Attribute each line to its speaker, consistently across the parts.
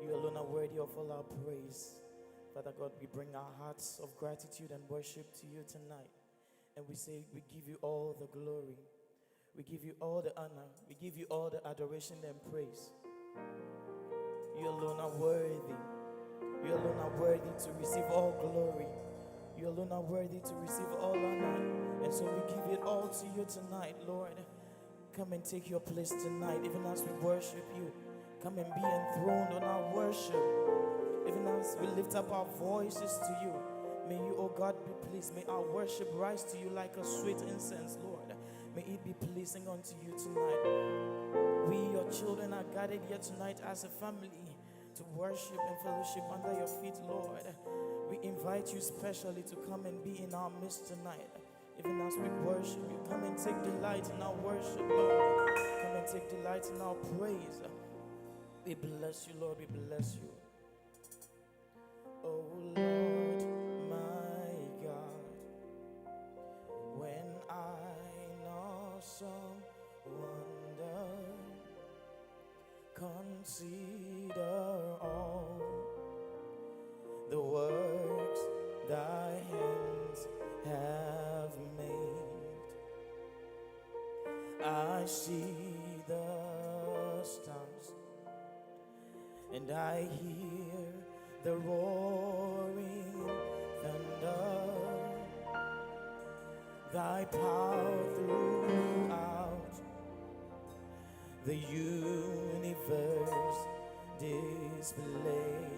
Speaker 1: You alone are worthy of all our praise. Father God, we bring our hearts of gratitude and worship to you tonight. And we say we give you all the glory. We give you all the honor. We give you all the adoration and praise. You alone are worthy. You alone are worthy to receive all glory. You alone are worthy to receive all honor. And so we give it all to you tonight, Lord. Come and take your place tonight, even as we worship you. Come and be enthroned on our worship. Even as we lift up our voices to you. May you, oh God, be pleased. May our worship rise to you like a sweet incense, Lord. May it be pleasing unto you tonight. We, your children, are gathered here tonight as a family to worship and fellowship under your feet, Lord. We invite you specially to come and be in our midst tonight. Even as we worship you, come and take delight in our worship, Lord. Come and take delight in our praise. We bless you, Lord. We bless you. Oh, Lord, my God, when I know some wonder, consider all the works thy hands have made. I see the stars and I hear the roaring thunder, thy power throughout the universe displayed.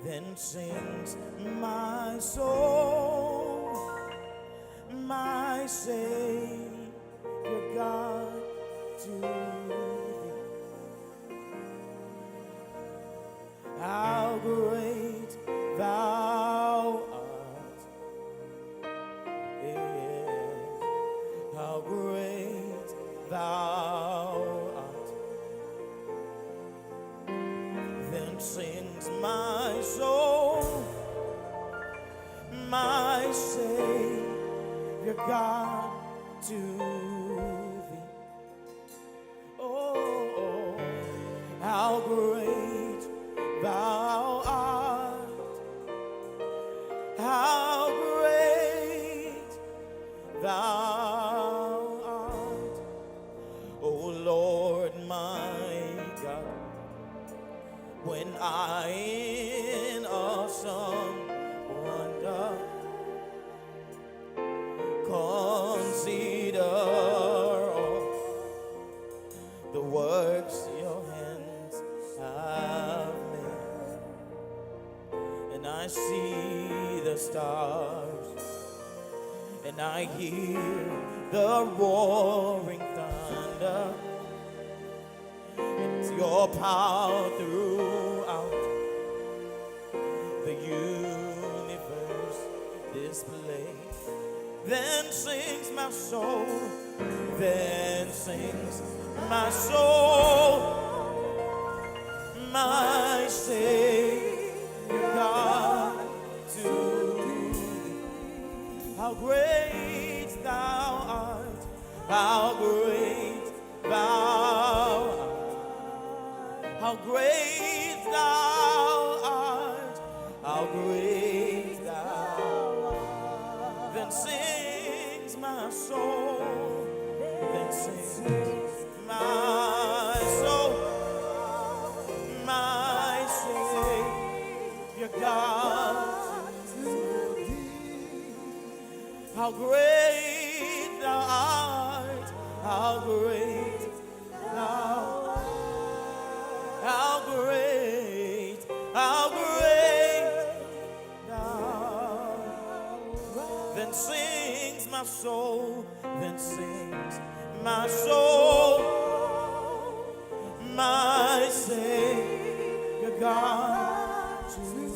Speaker 1: Then sings my soul, my Savior God, to thee. How great thou art, yeah. How great thou art. Then sings my soul, my Savior God, to thee. Oh, how great thou art, how great thou art, oh Lord my God, when I in awesome wonder consider all the works your hands have made, and I see the stars, and I hear the roaring thunder. It's your power throughout the universe displayed. Then sings my soul, then sings my soul, my Savior God, to thee. How great thou art, how great thou art, how great thou art, how great thou art. Then sings my soul, then sings my soul, my Savior God, to thee. How great thou art, how great thou art, how great thou art. Then sings my soul, then sings my soul, my Savior God, to thee.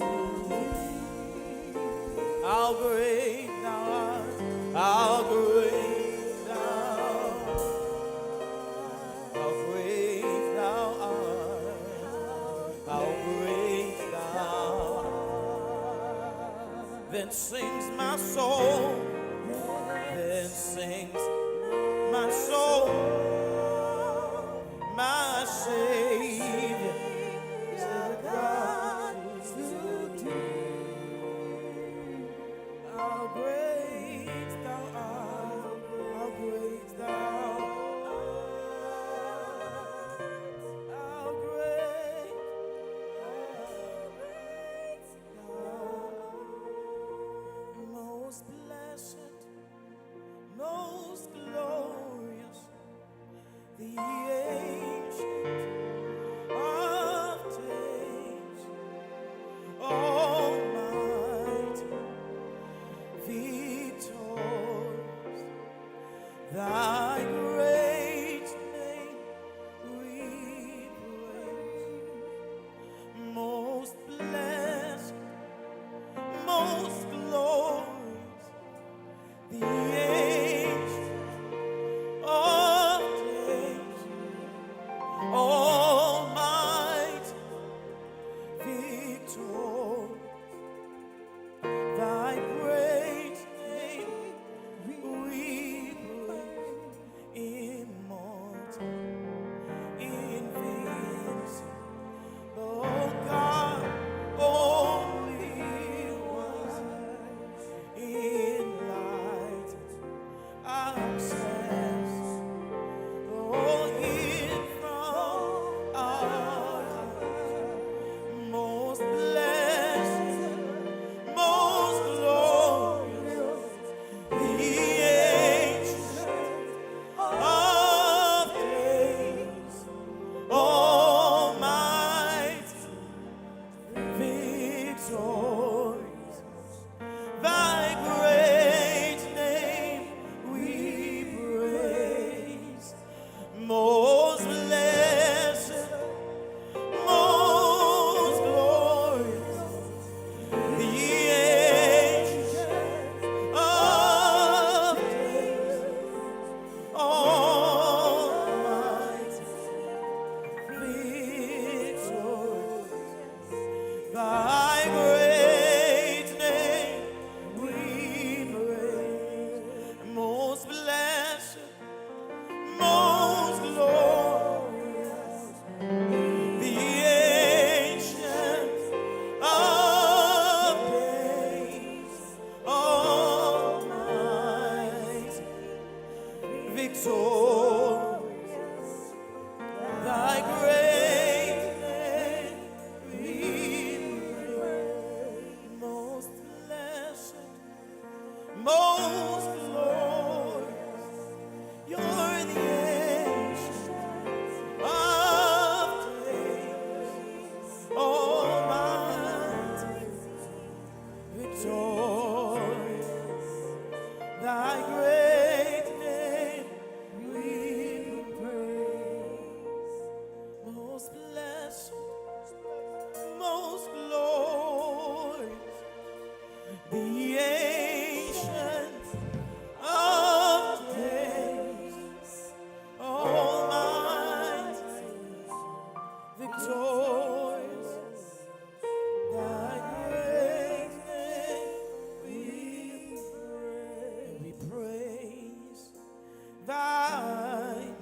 Speaker 1: How great thou art, how great thou art, how great thou art, how great thou art. Then sings my soul, then sings my soul, my Savior Thy great name we praise. Most blessed, most glorious, the ancient of days, almighty, victorious, thy great name we praise. Most blessed, most glorious, you're the ancient of days, almighty, victorious, thy great name we praise. Most blessed, most glorious, the ancient of days, almighty, victorious, thy great name we praise thy name,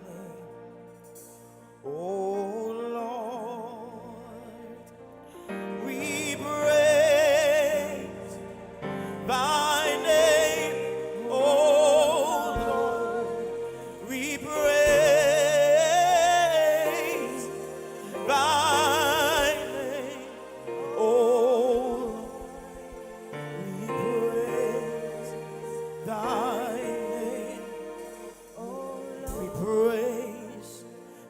Speaker 1: O Lord. We praise thy name, O Lord. We praise thy name, O Lord. We praise thy name, O Lord. We praise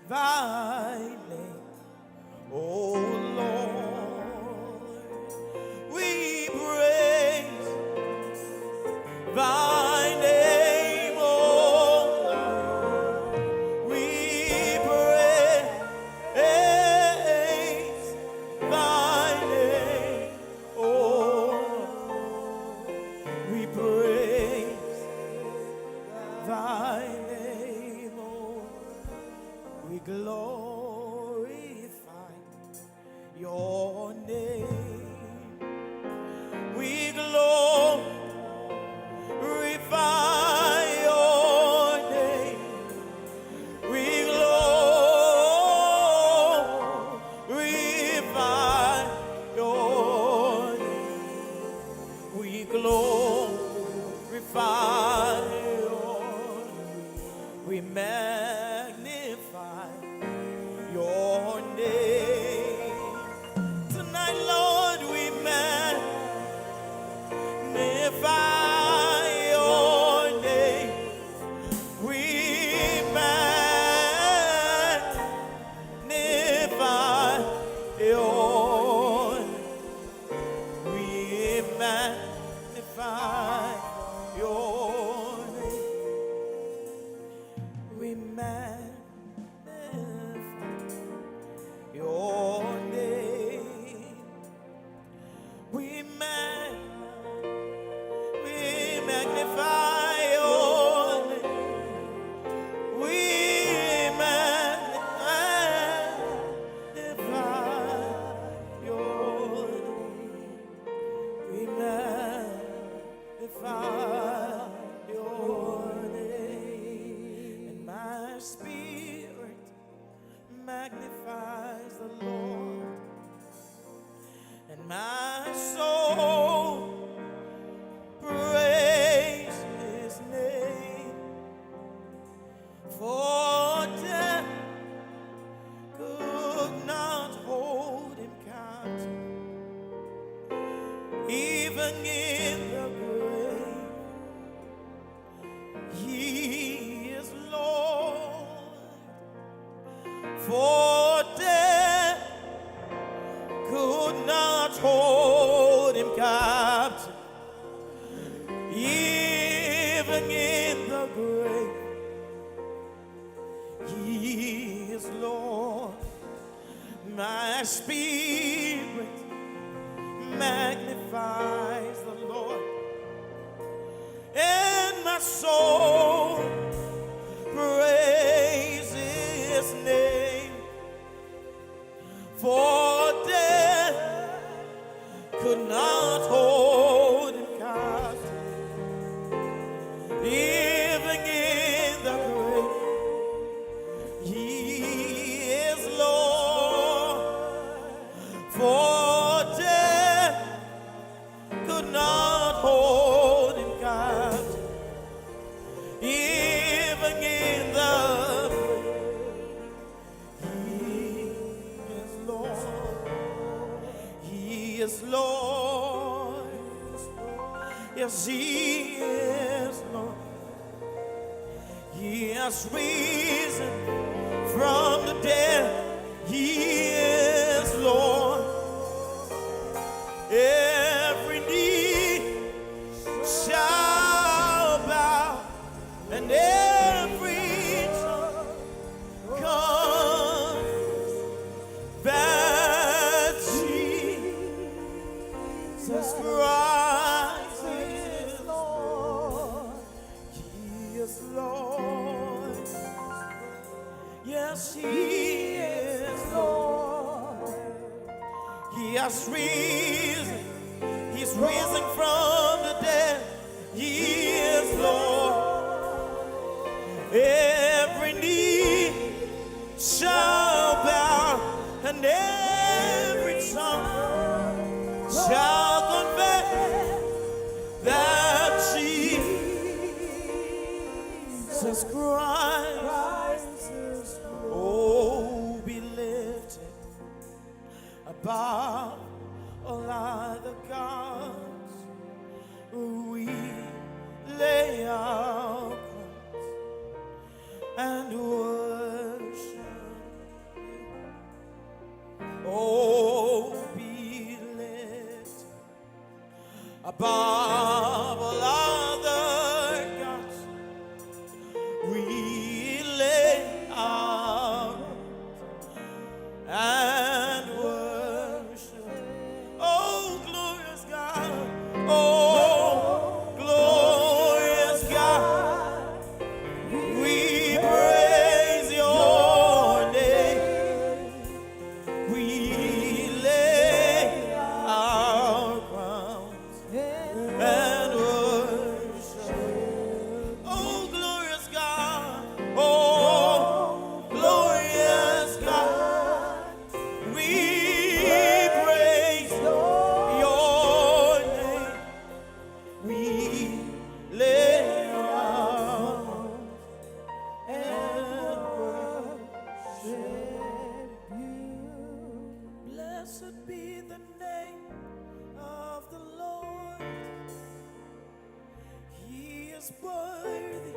Speaker 1: thy name, O Lord. We praise thy name, O Lord. We praise thy name, O Lord. We praise thy name, O Lord. We glorify your name. We glorify your name. We glorify your name. We glorify your name. We magnify your name. Tonight, Lord, we magnify your name. We magnify your name. We magnify your name. We magnify your name. We magnify your name. We magnify your name. We magnify your name. And my spirit magnifies the Lord, and my soul praise his name. For death could not hold him captive, even in the grave. He is Lord. For death could not hold him captive, even in the grave. He is Lord. My spirit magnifies the Lord, and my soul praise his name. For death could not hold him captive. Even in the grave, he is Lord. For death could not hold him captive. Even in the is Lord. Yes, He is Lord. He has risen from the dead. He is Lord. Every knee shall bow and every tongue confess that Jesus Christ is Lord. He is Lord. Yes, He is Lord. He has risen. He's risen from the dead. He is Lord. Every knee shall bow and every tongue shall confess that Jesus Christ is Lord. Oh, be lifted above all other gods. We lay our crowns and worship you. Oh, be lifted above all other gods. We lay our crowns and worship. Oh, glorious God. Oh, glorious God. We praise your name. We lay our crowns and worship. Oh, glorious God. Oh, glorious God. We praise your name. We lay our and worship you. Blessed be the name of the Lord. He is worthy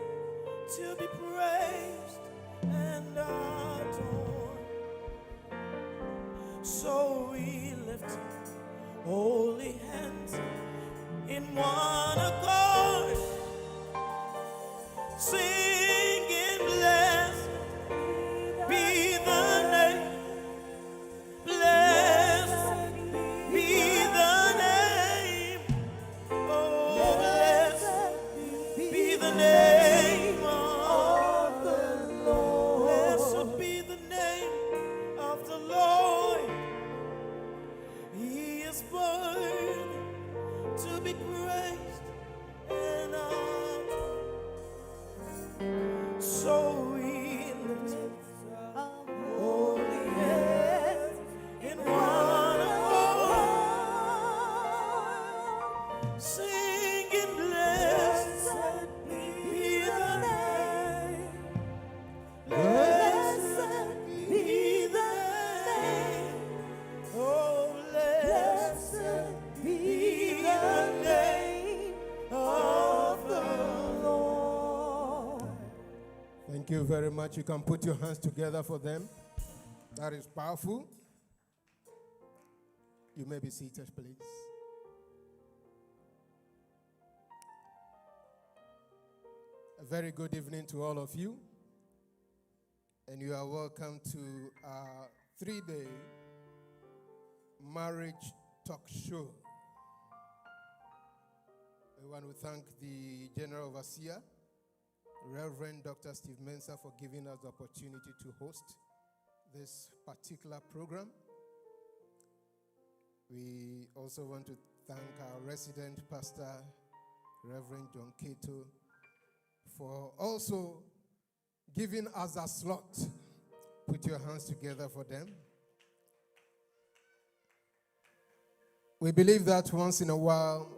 Speaker 1: to be praised and adored. So we lift holy hands in one accord, singing, blessed be the name, blessed be the name, oh, blessed be the name of the Lord. Blessed be the name of the Lord. He is worthy to be praised and adored. So we lift our holy hands in one accord, singing, blessed be the name, blessed be the name, oh, blessed be the name of the Lord.
Speaker 2: Thank you very much. You can put your hands together for them. That is powerful. You may be seated, please. A very good evening to all of you. And you are welcome to our 3-day marriage talk show. We want to thank the General Overseer, Reverend Dr. Steve Mensah, for giving us the opportunity to host this particular program. We also want to thank our resident pastor, Reverend John Cato, for also giving us a slot. Put your hands together for them. We believe that once in a while,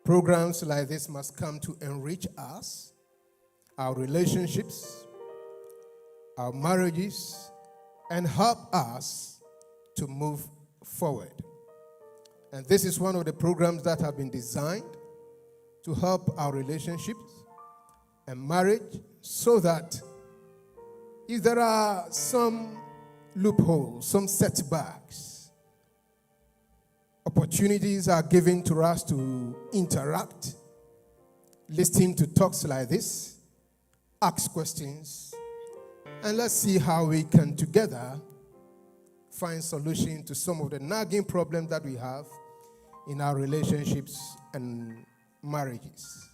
Speaker 2: programs like this must come to enrich us, our relationships, our marriages, and help us to move forward. And this is one of the programs that have been designed to help our relationships and marriage, so that if there are some loopholes, some setbacks, opportunities are given to us to interact, listen to talks like this, ask questions, and let's see how we can together find solution to some of the nagging problems that we have in our relationships and marriages.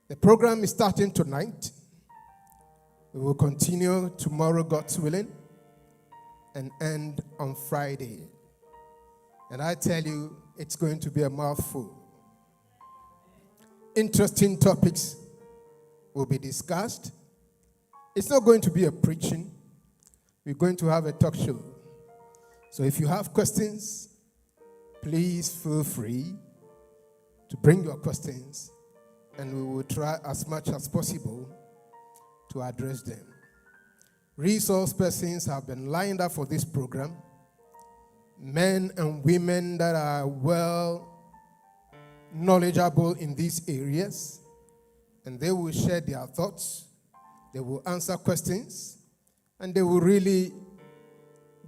Speaker 2: The program is starting tonight. We will continue tomorrow, God's willing, and end on Friday. And I tell you, it's going to be a mouthful. Interesting topics will be discussed. It's not going to be a preaching. We're going to have a talk show. So if you have questions, please feel free to bring your questions, and we will try as much as possible to address them. Resource persons have been lined up for this program. Men and women that are well knowledgeable in these areas, and they will share their thoughts, they will answer questions, and they will really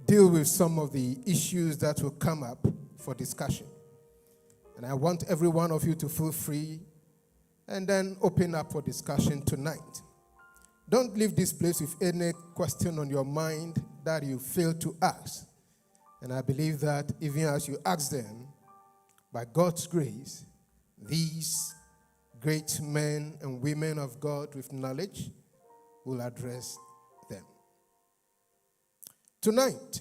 Speaker 2: deal with some of the issues that will come up for discussion. And I want every one of you to feel free and then open up for discussion tonight. Don't leave this place with any question on your mind that you failed to ask. And I believe that even as you ask them, by God's grace, these great men and women of God with knowledge will address them. Tonight,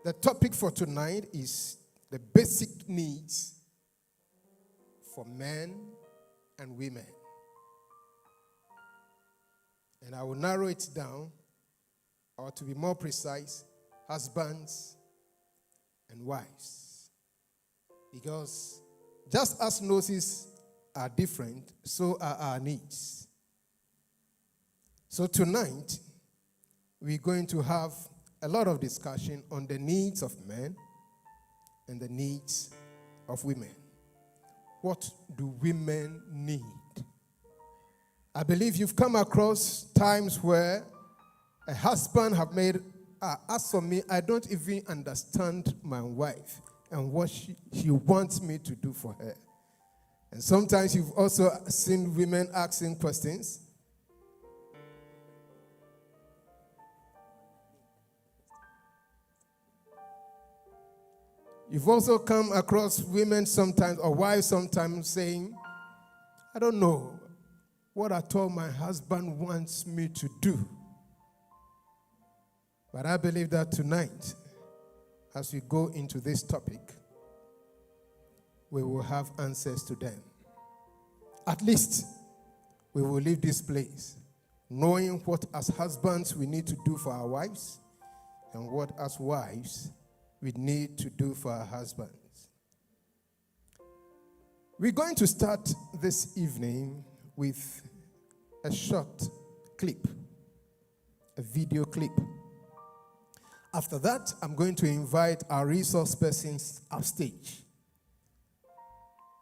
Speaker 2: the topic for tonight is the basic needs for men and women. And I will narrow it down, or to be more precise, husbands and wives. Because just as noses are different, so are our needs. So tonight, we're going to have a lot of discussion on the needs of men and the needs of women. What do women need? I believe you've come across times where a husband have made, as for me, I don't even understand my wife and what she wants me to do for her. And sometimes you've also seen women asking questions. You've also come across women sometimes, or wives sometimes, saying, I don't know what at all my husband wants me to do. But I believe that tonight, as we go into this topic, we will have answers to them. At least, we will leave this place knowing what as husbands we need to do for our wives and what as wives we need to do for our husbands. We're going to start this evening with a short clip, a video clip. After that, I'm going to invite our resource persons upstage.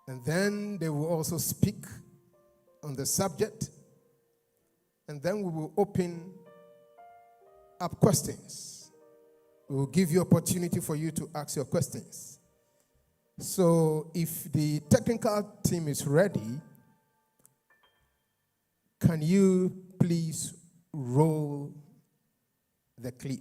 Speaker 2: And then they will also speak on the subject. And then we will open up questions. We will give you opportunity for you to ask your questions. So if the technical team is ready, can you please roll the clip?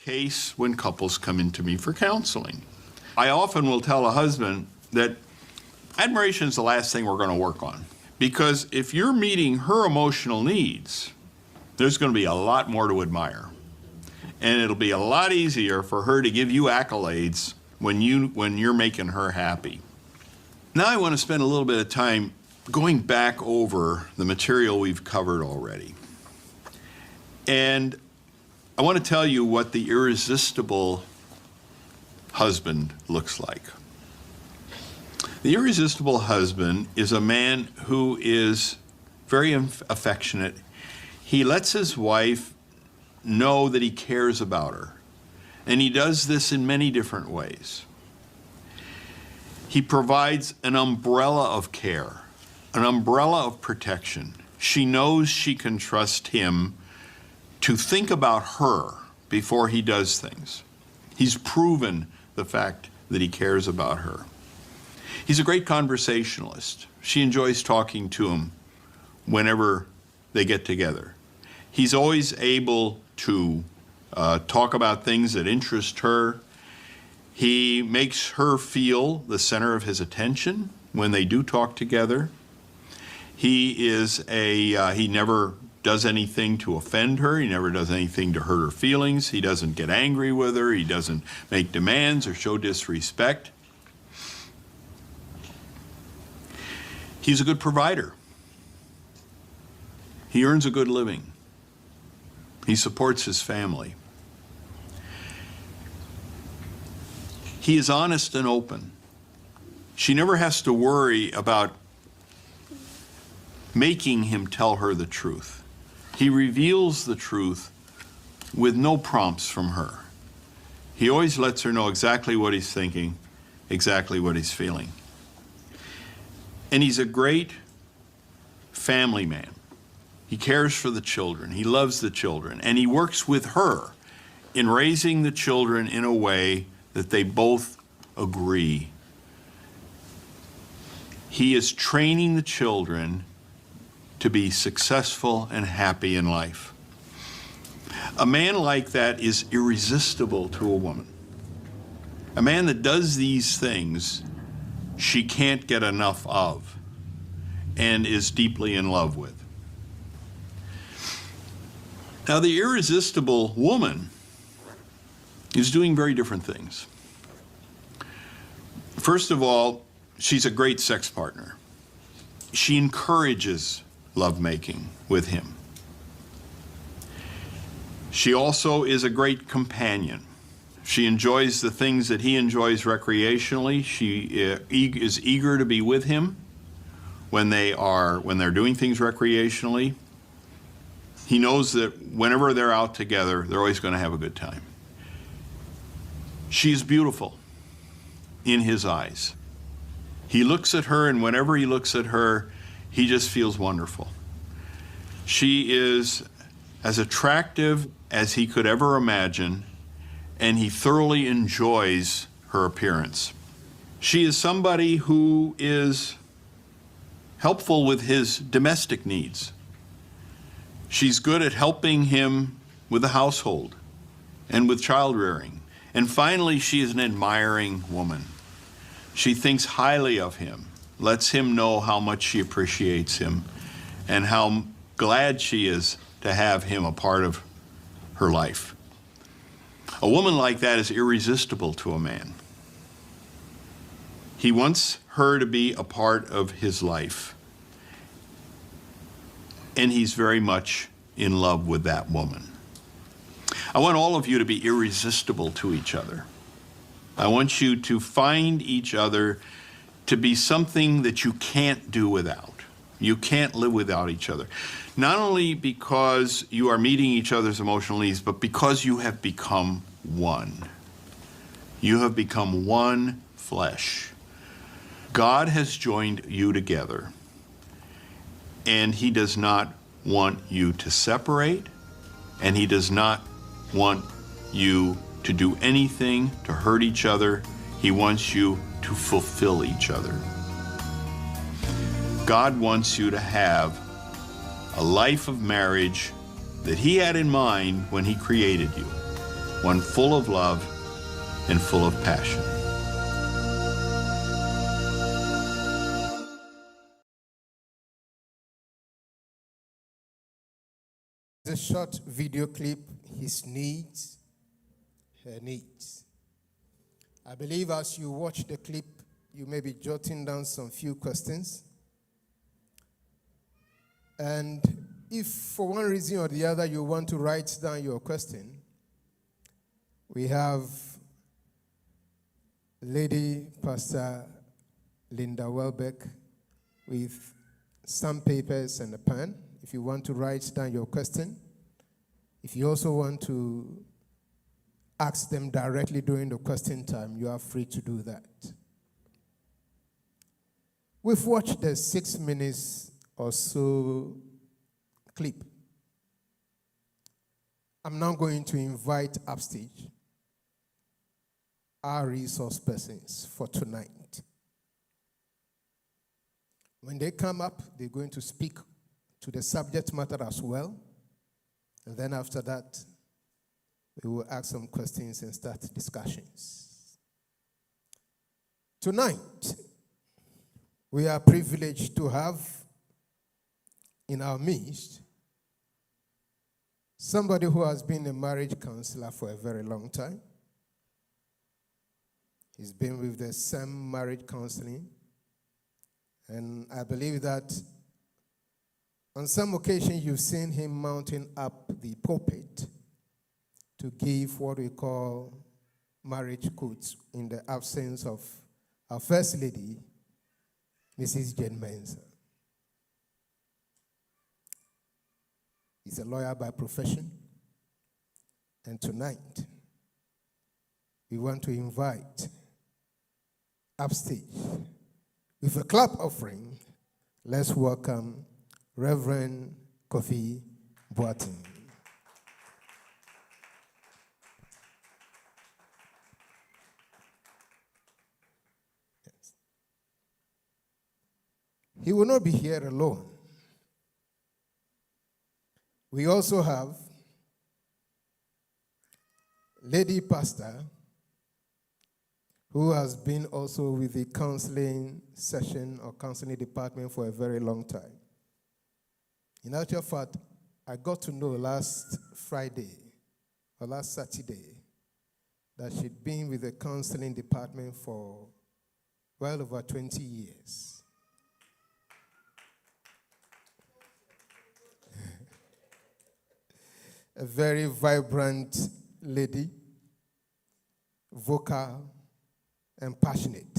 Speaker 3: case when couples come into me for counseling. I often will tell a husband that admiration is the last thing we're going to work on. Because if you're meeting her emotional needs, there's going to be a lot more to admire. And it'll be a lot easier for her to give you accolades when you're making her happy. Now I want to spend a little bit of time going back over the material we've covered already. And I want to tell you what the irresistible husband looks like. The irresistible husband is a man who is very affectionate. He lets his wife know that he cares about her. And he does this in many different ways. He provides an umbrella of care, an umbrella of protection. She knows she can trust him to think about her before he does things. He's proven the fact that he cares about her. He's a great conversationalist. She enjoys talking to him whenever they get together. He's always able to talk about things that interest her. He makes her feel the center of his attention when they do talk together. He never does anything to offend her. He never does anything to hurt her feelings. He doesn't get angry with her. He doesn't make demands or show disrespect. He's a good provider. He earns a good living. He supports his family. He is honest and open. She never has to worry about making him tell her the truth. He reveals the truth with no prompts from her. He always lets her know exactly what he's thinking, exactly what he's feeling. And he's a great family man. He cares for the children. He loves the children. And he works with her in raising the children in a way that they both agree. He is training the children to be successful and happy in life. A man like that is irresistible to a woman. A man that does these things she can't get enough of and is deeply in love with. Now, the irresistible woman is doing very different things. First of all, she's a great sex partner. She encourages lovemaking with him. She also is a great companion. She enjoys the things that he enjoys recreationally. She is eager to be with him when they're doing things recreationally. He knows that whenever they're out together, they're always going to have a good time. She's beautiful in his eyes. He looks at her, and whenever he looks at her, he just feels wonderful. She is as attractive as he could ever imagine, and he thoroughly enjoys her appearance. She is somebody who is helpful with his domestic needs. She's good at helping him with the household and with child rearing. And finally, she is an admiring woman. She thinks highly of him, lets him know how much she appreciates him and how glad she is to have him a part of her life. A woman like that is irresistible to a man. He wants her to be a part of his life, and he's very much in love with that woman. I want all of you to be irresistible to each other. I want you to find each other to be something that you can't do without. You can't live without each other. Not only because you are meeting each other's emotional needs, but because you have become one. You have become one flesh. God has joined you together, and he does not want you to separate, and he does not want you to do anything to hurt each other. He wants you to fulfill each other. God wants you to have a life of marriage that he had in mind when he created you. one full of love and full of passion.
Speaker 2: The short video clip, his needs, her needs. I believe as you watch the clip, you may be jotting down some few questions. And if for one reason or the other you want to write down your question, we have Lady Pastor Linda Welbeck with some papers and a pen. If you want to write down your question, if you also want to ask them directly during the question time, you are free to do that. We've watched the 6 minutes or so clip. I'm now going to invite upstage our resource persons for tonight. When they come up, they're going to speak to the subject matter as well. And then after that, we will ask some questions and start discussions. Tonight, we are privileged to have in our midst somebody who has been a marriage counselor for a very long time. He's been with the CEM Marriage Counseling. And I believe that on some occasion you've seen him mounting up the pulpit to give what we call marriage quotes in the absence of our First Lady, Mrs. Jane Mensah. He's a lawyer by profession. And tonight, we want to invite upstage with a clap offering. Let's welcome Reverend Kofi Boateng. Yes. He will not be here alone. We also have Lady Pastor, who has been also with the counseling session or counseling department for a very long time. In actual fact, I got to know last Friday or last Saturday that she'd been with the counseling department for well over 20 years. A very vibrant lady, vocal and passionate.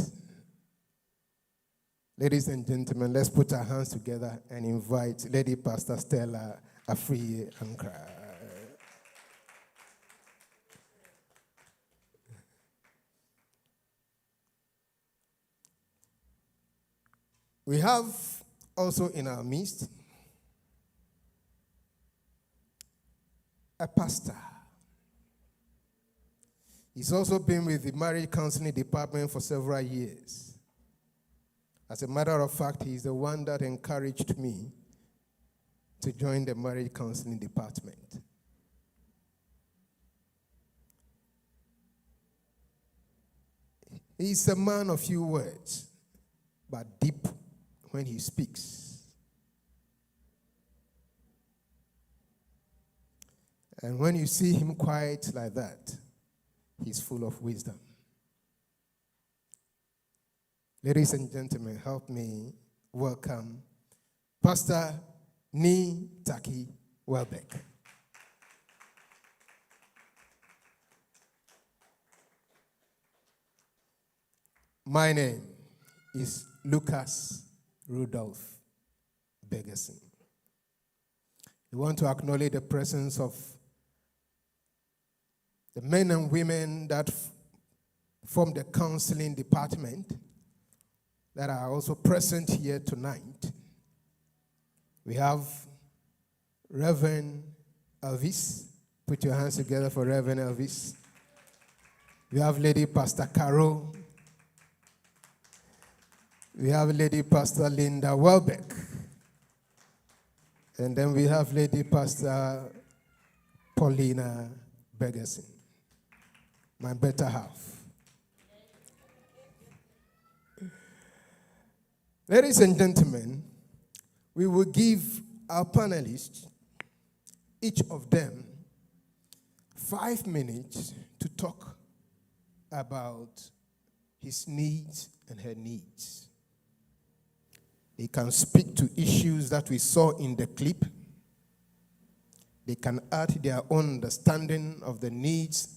Speaker 2: Ladies and gentlemen, let's put our hands together and invite Lady Pastor Stella Afriye Ankra. We have also in our midst a pastor. He's also been with the marriage counseling department for several years. As a matter of fact, he's the one that encouraged me to join the marriage counseling department. He's a man of few words, but deep when he speaks. And when you see him quiet like that, he's full of wisdom. Ladies and gentlemen, help me welcome Pastor Ni Taki Welbeck. My name is Lucas Rudolph Begerson. We want to acknowledge the presence of the men and women that form the counseling department that are also present here tonight. We have Reverend Elvis. Put your hands together for Reverend Elvis. We have Lady Pastor Carol. We have Lady Pastor Linda Welbeck. And then we have Lady Pastor Paulina Begerson. my better half. Ladies and gentlemen, we will give our panelists, each of them, 5 minutes to talk about his needs and her needs. They can speak to issues that we saw in the clip. They can add their own understanding of the needs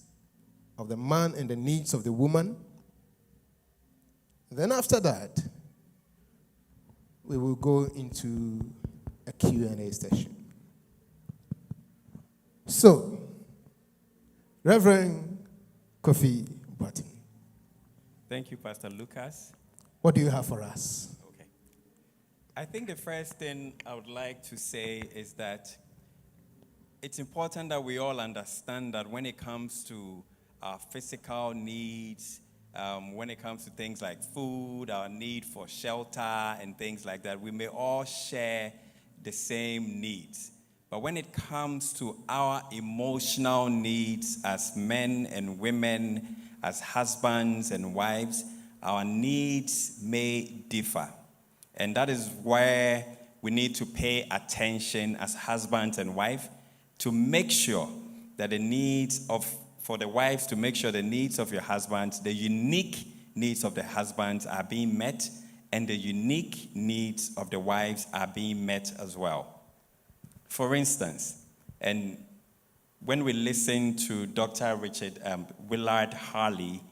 Speaker 2: of the man and the needs of the woman. Then after that, we will go into a Q&A session. So, Reverend Kofi Boateng.
Speaker 4: Thank you, Pastor Lucas.
Speaker 2: What do you have for us?
Speaker 4: Okay. I think the first thing I would like to say is that it's important that we all understand that when it comes to our physical needs, when it comes to things like food, our need for shelter and things like that, we may all share the same needs. But when it comes to our emotional needs as men and women, as husbands and wives, our needs may differ. And that is where we need to pay attention as husbands and wives to make sure that for the wives to make sure the needs of your husbands, the unique needs of the husbands are being met, and the unique needs of the wives are being met as well. For instance, and when we listen to Dr. Richard Willard Harley,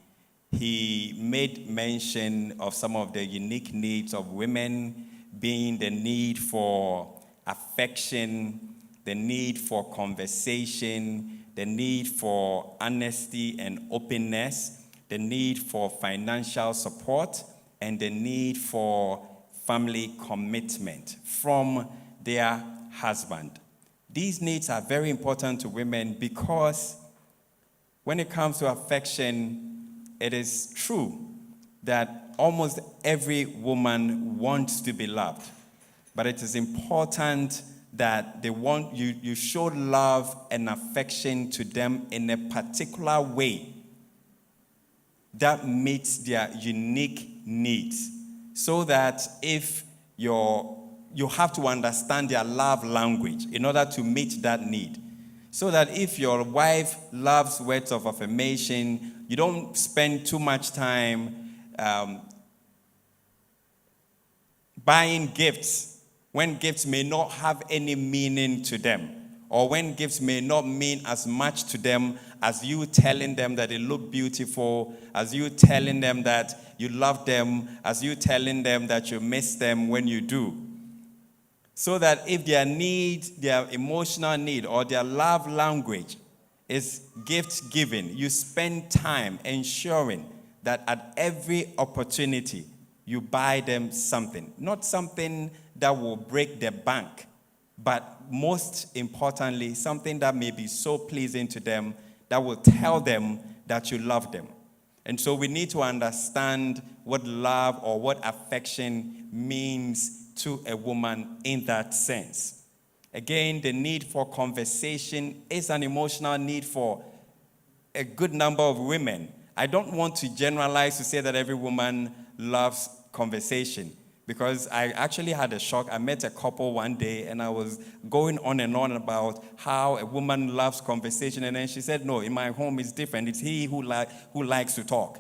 Speaker 4: he made mention of some of the unique needs of women, being the need for affection, the need for conversation, the need for honesty and openness, the need for financial support, and the need for family commitment from their husband. These needs are very important to women because when it comes to affection, it is true that almost every woman wants to be loved, but it is important that you show love and affection to them in a particular way that meets their unique needs. So that if you have to understand their love language in order to meet that need. So that if your wife loves words of affirmation, you don't spend too much time buying gifts when gifts may not have any meaning to them, or when gifts may not mean as much to them as you telling them that they look beautiful, as you telling them that you love them, as you telling them that you miss them when you do. So that if their need, their emotional need, or their love language is gift giving, you spend time ensuring that at every opportunity you buy them something. Not something that will break the bank, but most importantly, something that may be so pleasing to them that will tell them that you love them. And so we need to understand what love or what affection means to a woman in that sense. Again, the need for conversation is an emotional need for a good number of women. I don't want to generalize to say that every woman loves conversation, because I actually had a shock. I met a couple one day, and I was going on and on about how a woman loves conversation, and then she said, no, in my home it's different. It's he who likes to talk.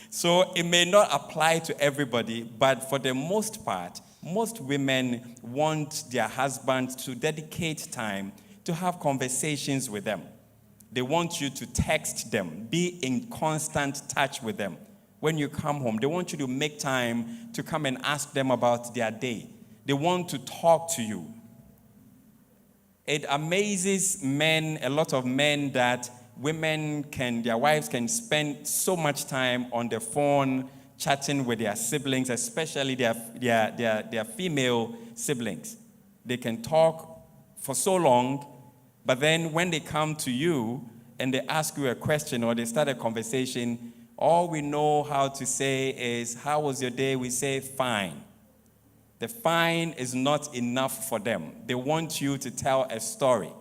Speaker 4: So it may not apply to everybody, but for the most part, most women want their husbands to dedicate time to have conversations with them. They want you to text them, be in constant touch with them. When you come home, they want you to make time to come and ask them about their day. They want to talk to you. It amazes men, a lot of men, that their wives can spend so much time on the phone chatting with their siblings, especially their female siblings. They can talk for so long, but then when they come to you and they ask you a question or they start a conversation, all we know how to say is, how was your day? We say, fine. The fine is not enough for them. They want you to tell a story.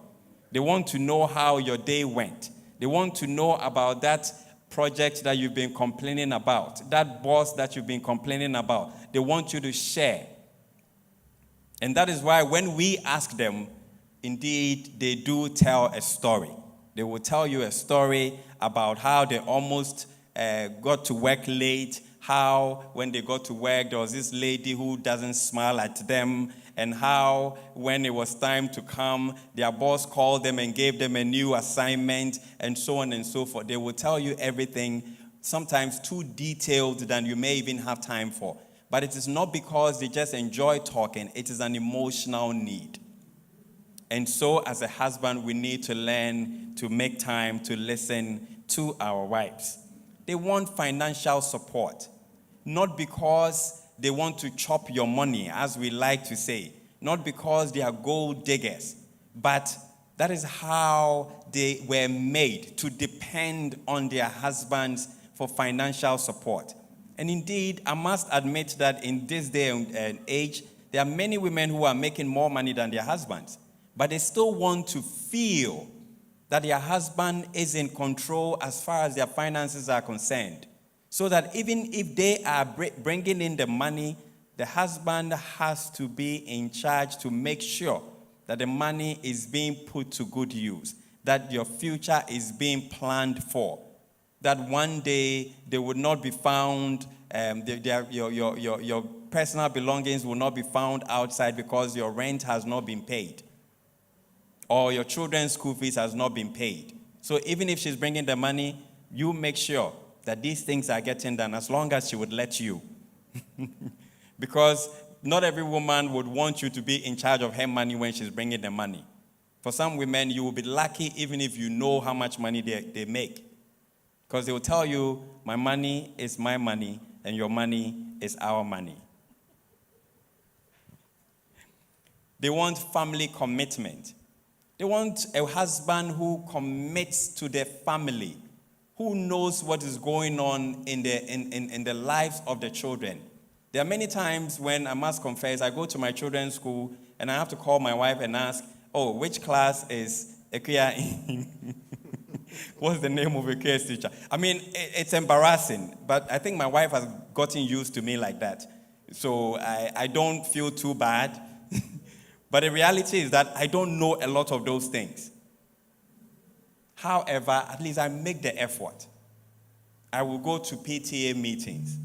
Speaker 4: They want to know how your day went. They want to know about that project that you've been complaining about, that boss that you've been complaining about. They want you to share. And that is why when we ask them, indeed, they do tell a story. They will tell you a story about how they almost got to work late, how when they got to work, there was this lady who doesn't smile at them, and how when it was time to come, their boss called them and gave them a new assignment, and so on and so forth. They will tell you everything, sometimes too detailed than you may even have time for. But it is not because they just enjoy talking. It is an emotional need. And so as a husband, we need to learn to make time to listen to our wives. They want financial support, not because they want to chop your money, as we like to say, not because they are gold diggers, but that is how they were made, to depend on their husbands for financial support. And indeed, I must admit that in this day and age, there are many women who are making more money than their husbands, but they still want to feel that their husband is in control as far as their finances are concerned. So that even if they are bringing in the money, the husband has to be in charge to make sure that the money is being put to good use, that your future is being planned for, that one day they would not be found, your personal belongings will not be found outside because your rent has not been paid, or your children's school fees has not been paid. So even if she's bringing the money, you make sure that these things are getting done, as long as she would let you. Because not every woman would want you to be in charge of her money when she's bringing the money. For some women, you will be lucky even if you know how much money they make. Because they will tell you, my money is my money, and your money is our money. They want family commitment. They want a husband who commits to their family, who knows what is going on in the lives of the children. There are many times when, I must confess, I go to my children's school and I have to call my wife and ask, oh, which class is Ekuya in? What's the name of Ekuya's teacher? I mean, it's embarrassing, but I think my wife has gotten used to me like that. So I don't feel too bad. But the reality is that I don't know a lot of those things. However, at least I make the effort. I will go to PTA meetings.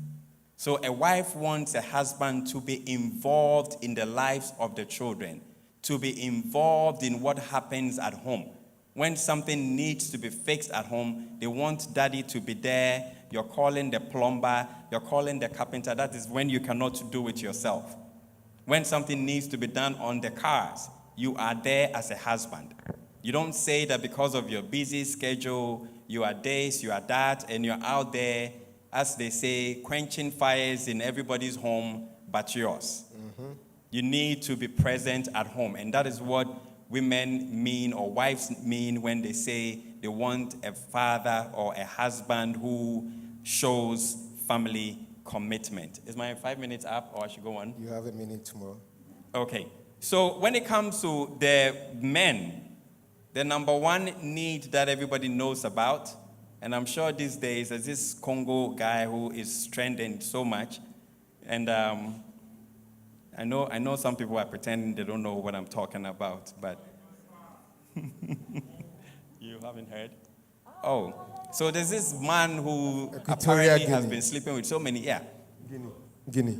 Speaker 4: So a wife wants a husband to be involved in the lives of the children, to be involved in what happens at home. When something needs to be fixed at home, they want daddy to be there. You're calling the plumber, you're calling the carpenter. That is when you cannot do it yourself. When something needs to be done on the cars, you are there as a husband. You don't say that because of your busy schedule, you are this, you are that, and you're out there, as they say, quenching fires in everybody's home but yours. Mm-hmm. You need to be present at home. And that is what women mean, or wives mean, when they say they want a father or a husband who shows family commitment. Is my 5 minutes up, or I should go on?
Speaker 2: You have a minute tomorrow.
Speaker 4: Okay. So when it comes to the men, the number one need that everybody knows about, and I'm sure these days there's this Congo guy who is trending so much, and I know some people are pretending they don't know what I'm talking about, but you haven't heard? Oh, so there's this man who apparently has been sleeping with so many, yeah.
Speaker 2: Guinea.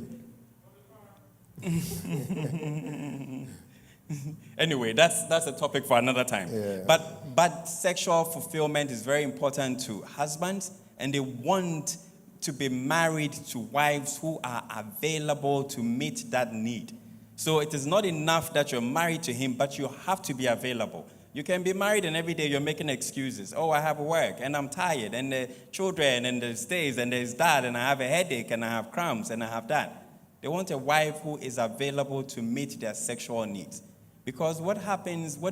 Speaker 4: Anyway, that's a topic for another time.
Speaker 2: Yeah.
Speaker 4: But sexual fulfillment is very important to husbands, and they want to be married to wives who are available to meet that need. So it is not enough that you're married to him, but you have to be available. You can be married and every day you're making excuses. Oh, I have work and I'm tired, and the children, and there's this and there's that, and I have a headache and I have cramps and I have that. They want a wife who is available to meet their sexual needs. Because what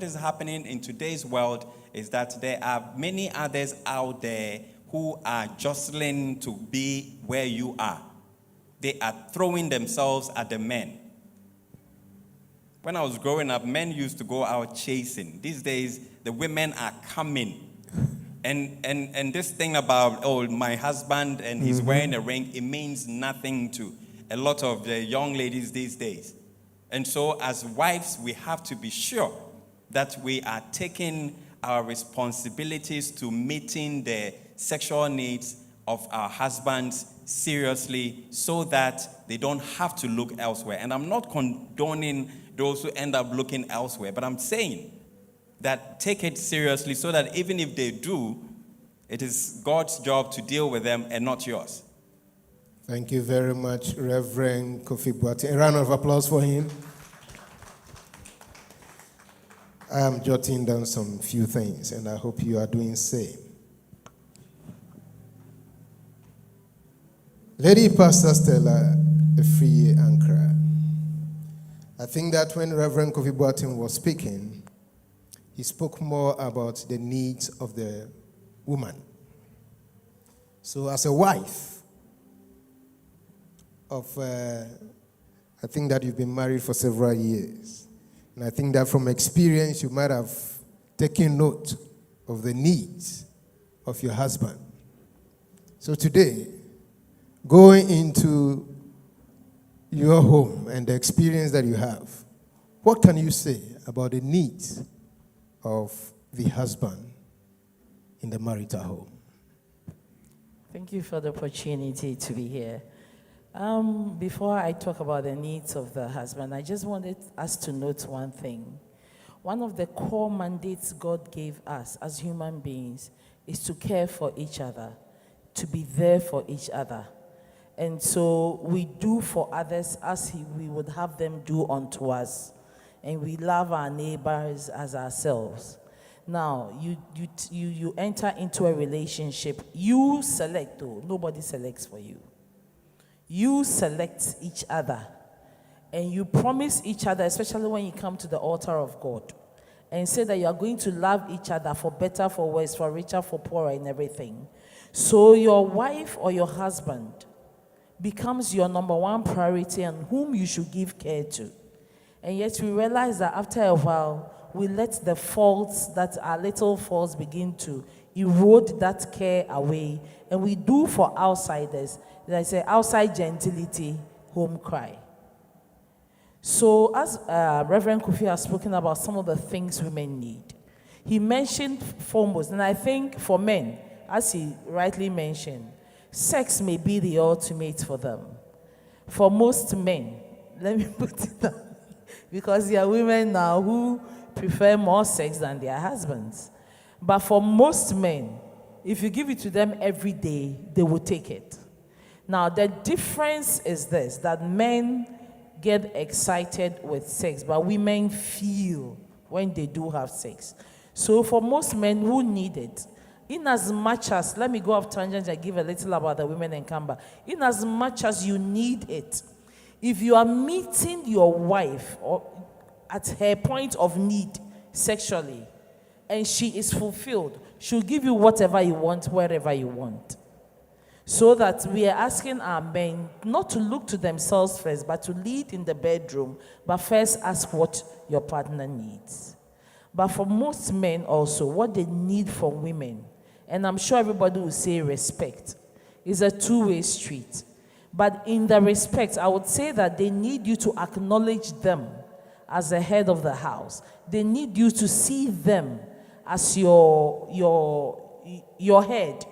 Speaker 4: is happening in today's world is that there are many others out there who are jostling to be where you are. They are throwing themselves at the men. When I was growing up, men used to go out chasing. These days, the women are coming. And this thing about, oh, my husband and he's wearing a ring, it means nothing to a lot of the young ladies these days. And so as wives, we have to be sure that we are taking our responsibilities to meeting the sexual needs of our husbands seriously so that they don't have to look elsewhere. And I'm not condoning those who end up looking elsewhere, but I'm saying that take it seriously so that even if they do, it is God's job to deal with them and not yours.
Speaker 2: Thank you very much, Reverend Kofi Boateng. A round of applause for him. I am jotting down some few things, and I hope you are doing the same. Lady Pastor Stella Efriye Ankara. I think that when Reverend Kofi Boateng was speaking, he spoke more about the needs of the woman. So as a wife of, I think that you've been married for several years. And I think that from experience, you might have taken note of the needs of your husband. So today, going into your home and the experience that you have, what can you say about the needs of the husband in the marital home?
Speaker 5: Thank you for the opportunity to be here. Before I talk about the needs of the husband, I just wanted us to note one thing. One of the core mandates God gave us as human beings is to care for each other, to be there for each other. And so we do for others as we would have them do unto us. And we love our neighbors as ourselves. Now, you enter into a relationship. You select, though. Nobody selects for you. You select each other. And you promise each other, especially when you come to the altar of God, and say that you are going to love each other for better, for worse, for richer, for poorer, and everything. So your wife or your husband becomes your number one priority and whom you should give care to. And yet we realize that after a while, we let the faults, that our little faults, begin to erode that care away. And we do for outsiders, as I say, outside gentility, home cry. So as Reverend Kofi has spoken about some of the things women need, he mentioned foremost, and I think for men, as he rightly mentioned, sex may be the ultimate for them. For most men, let me put it down, because there are women now who prefer more sex than their husbands. But for most men, if you give it to them every day, they will take it. Now, the difference is this, that men get excited with sex, but women feel when they do have sex. So for most men who need it, in as much as, let me go off tangent and give a little about the women in Kamba. In as much as you need it, if you are meeting your wife or at her point of need sexually, and she is fulfilled, she'll give you whatever you want, wherever you want. So that we are asking our men not to look to themselves first, but to lead in the bedroom, but first ask what your partner needs. But for most men also, what they need from women, and I'm sure everybody will say respect, is a two-way street. But in the respect, I would say that they need you to acknowledge them as the head of the house. They need you to see them as your head,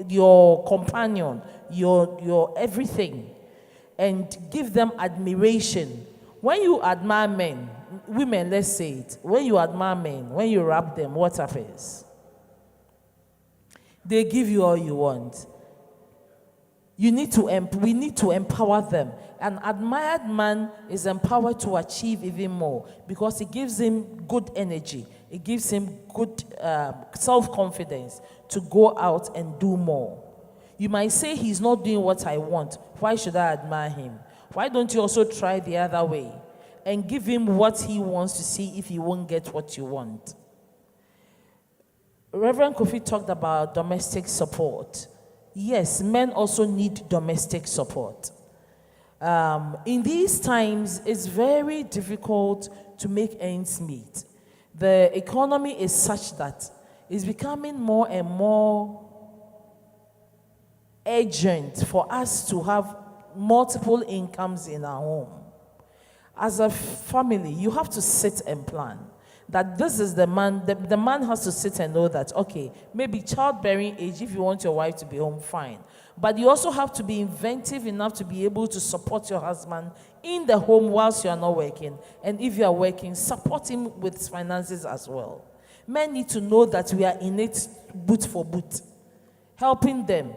Speaker 5: your companion, your everything, and give them admiration. When you admire men, women, let's say it, when you admire men, when you rub them, what happens? They give you all you want. We need to empower them. An admired man is empowered to achieve even more because it gives him good energy. It gives him good self-confidence to go out and do more. You might say he's not doing what I want. Why should I admire him? Why don't you also try the other way and give him what he wants to see if he won't get what you want? Reverend Kofi talked about domestic support. Yes, men also need domestic support. In these times, it's very difficult to make ends meet. The economy is such that it's becoming more and more urgent for us to have multiple incomes in our home. As a family, you have to sit and plan that this is the man. The man has to sit and know that, okay, maybe childbearing age, if you want your wife to be home, fine. But you also have to be inventive enough to be able to support your husband in the home whilst you are not working. And if you are working, support him with finances as well. Men need to know that we are in it boot for boot, helping them.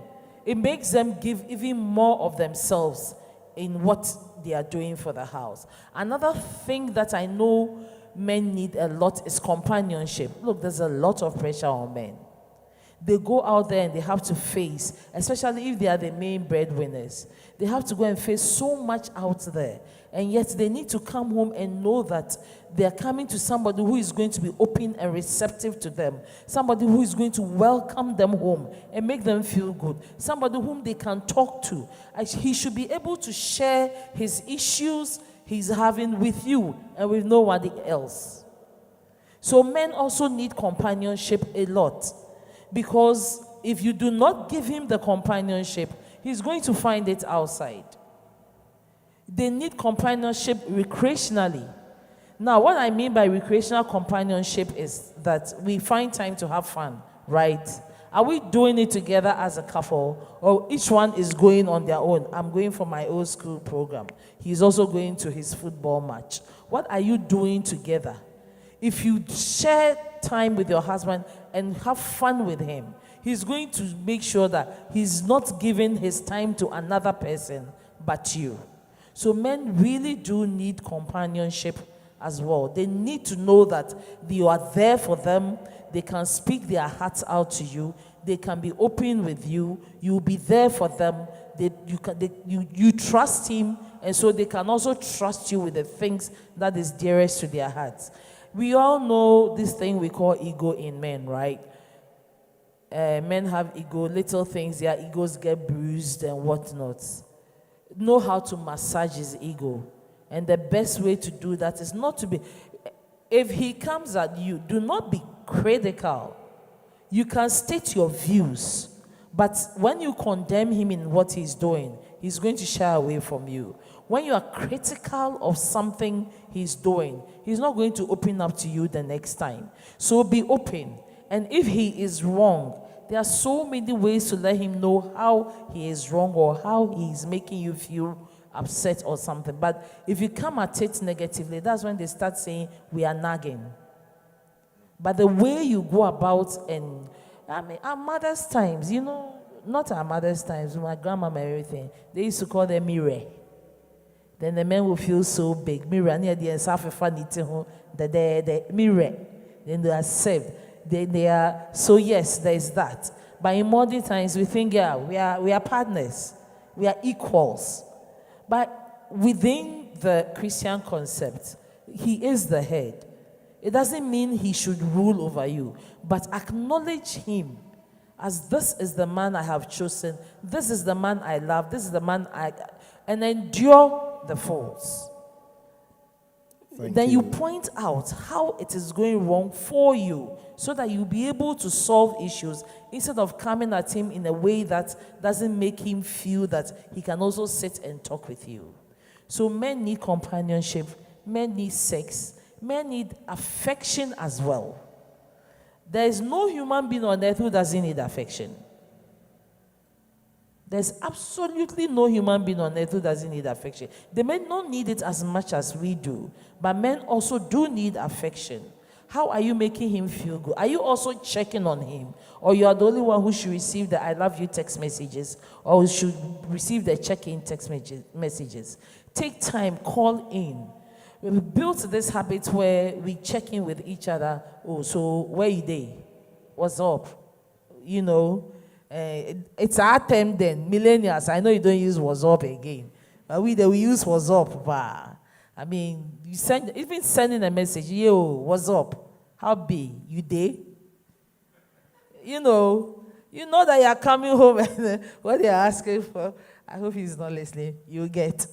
Speaker 5: It makes them give even more of themselves in what they are doing for the house. Another thing that I know men need a lot is companionship. Look, there's a lot of pressure on men. They go out there and they have to face, especially if they are the main breadwinners, they have to go and face so much out there. And yet they need to come home and know that they are coming to somebody who is going to be open and receptive to them. Somebody who is going to welcome them home and make them feel good. Somebody whom they can talk to. He should be able to share his issues he's having with you and with nobody else. So men also need companionship a lot. Because if you do not give him the companionship, he's going to find it outside. They need companionship recreationally. Now, what I mean by recreational companionship is that we find time to have fun, right? Are we doing it together as a couple, or each one is going on their own? I'm going for my old school program. He's also going to his football match. What are you doing together? If you share time with your husband and have fun with him, he's going to make sure that he's not giving his time to another person but you. So men really do need companionship as well. They need to know that you are there for them. They can speak their hearts out to you. They can be open with you. You'll be there for them. You trust him, and so they can also trust you with the things that is dearest to their hearts. We all know this thing we call ego in men, right? Men have ego, little things, their egos get bruised and whatnot. Know how to massage his ego. And the best way to do that is not to be, if he comes at you, do not be critical. You can state your views, but when you condemn him in what he's doing, he's going to shy away from you. When you are critical of something he's doing, he's not going to open up to you the next time. So be open. And if he is wrong, there are so many ways to let him know how he is wrong or how he is making you feel upset or something. But if you come at it negatively, that's when they start saying, we are nagging. But the way you go about, and I mean, our mother's times, you know, not our mother's times, my grandma and everything, they used to call them mirror. Then the men will feel so big. Mirror, near the mirror. Then they are saved. They are, so yes, there is that. But in modern times, we think, yeah, we are partners. We are equals. But within the Christian concept, he is the head. It doesn't mean he should rule over you, but acknowledge him as this is the man I have chosen, this is the man I love, this is the man and endure the faults. Then you point out how it is going wrong for you so that you'll be able to solve issues instead of coming at him in a way that doesn't make him feel that he can also sit and talk with you. So men need companionship, men need sex, men need affection as well. There is no human being on earth who doesn't need affection. There's absolutely no human being on earth who doesn't need affection. They may not need it as much as we do, but men also do need affection. How are you making him feel good? Are you also checking on him? Or you are the only one who should receive the I love you text messages, or should receive the check-in text messages? Take time, call in. We built this habit where we check in with each other. Oh, so where you dey? What's up? You know, it's our time then. Millennials, I know you don't use what's up again. But we use what's up. Bah. I mean, even sending a message, yo, what's up? How be? You dey? You know that you are coming home and what they are asking for. I hope he's not listening. You get.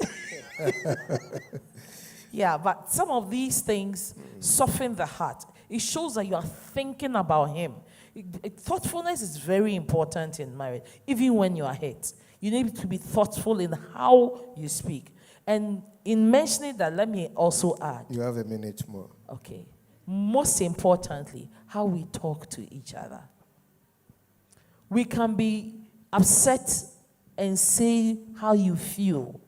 Speaker 5: Yeah, but some of these things soften the heart. It shows that you are thinking about him. Thoughtfulness is very important in marriage, even when you are hurt. You need to be thoughtful in how you speak. And in mentioning that, let me also add.
Speaker 2: You have a minute more.
Speaker 5: Okay. Most importantly, how we talk to each other. We can be upset and say how you feel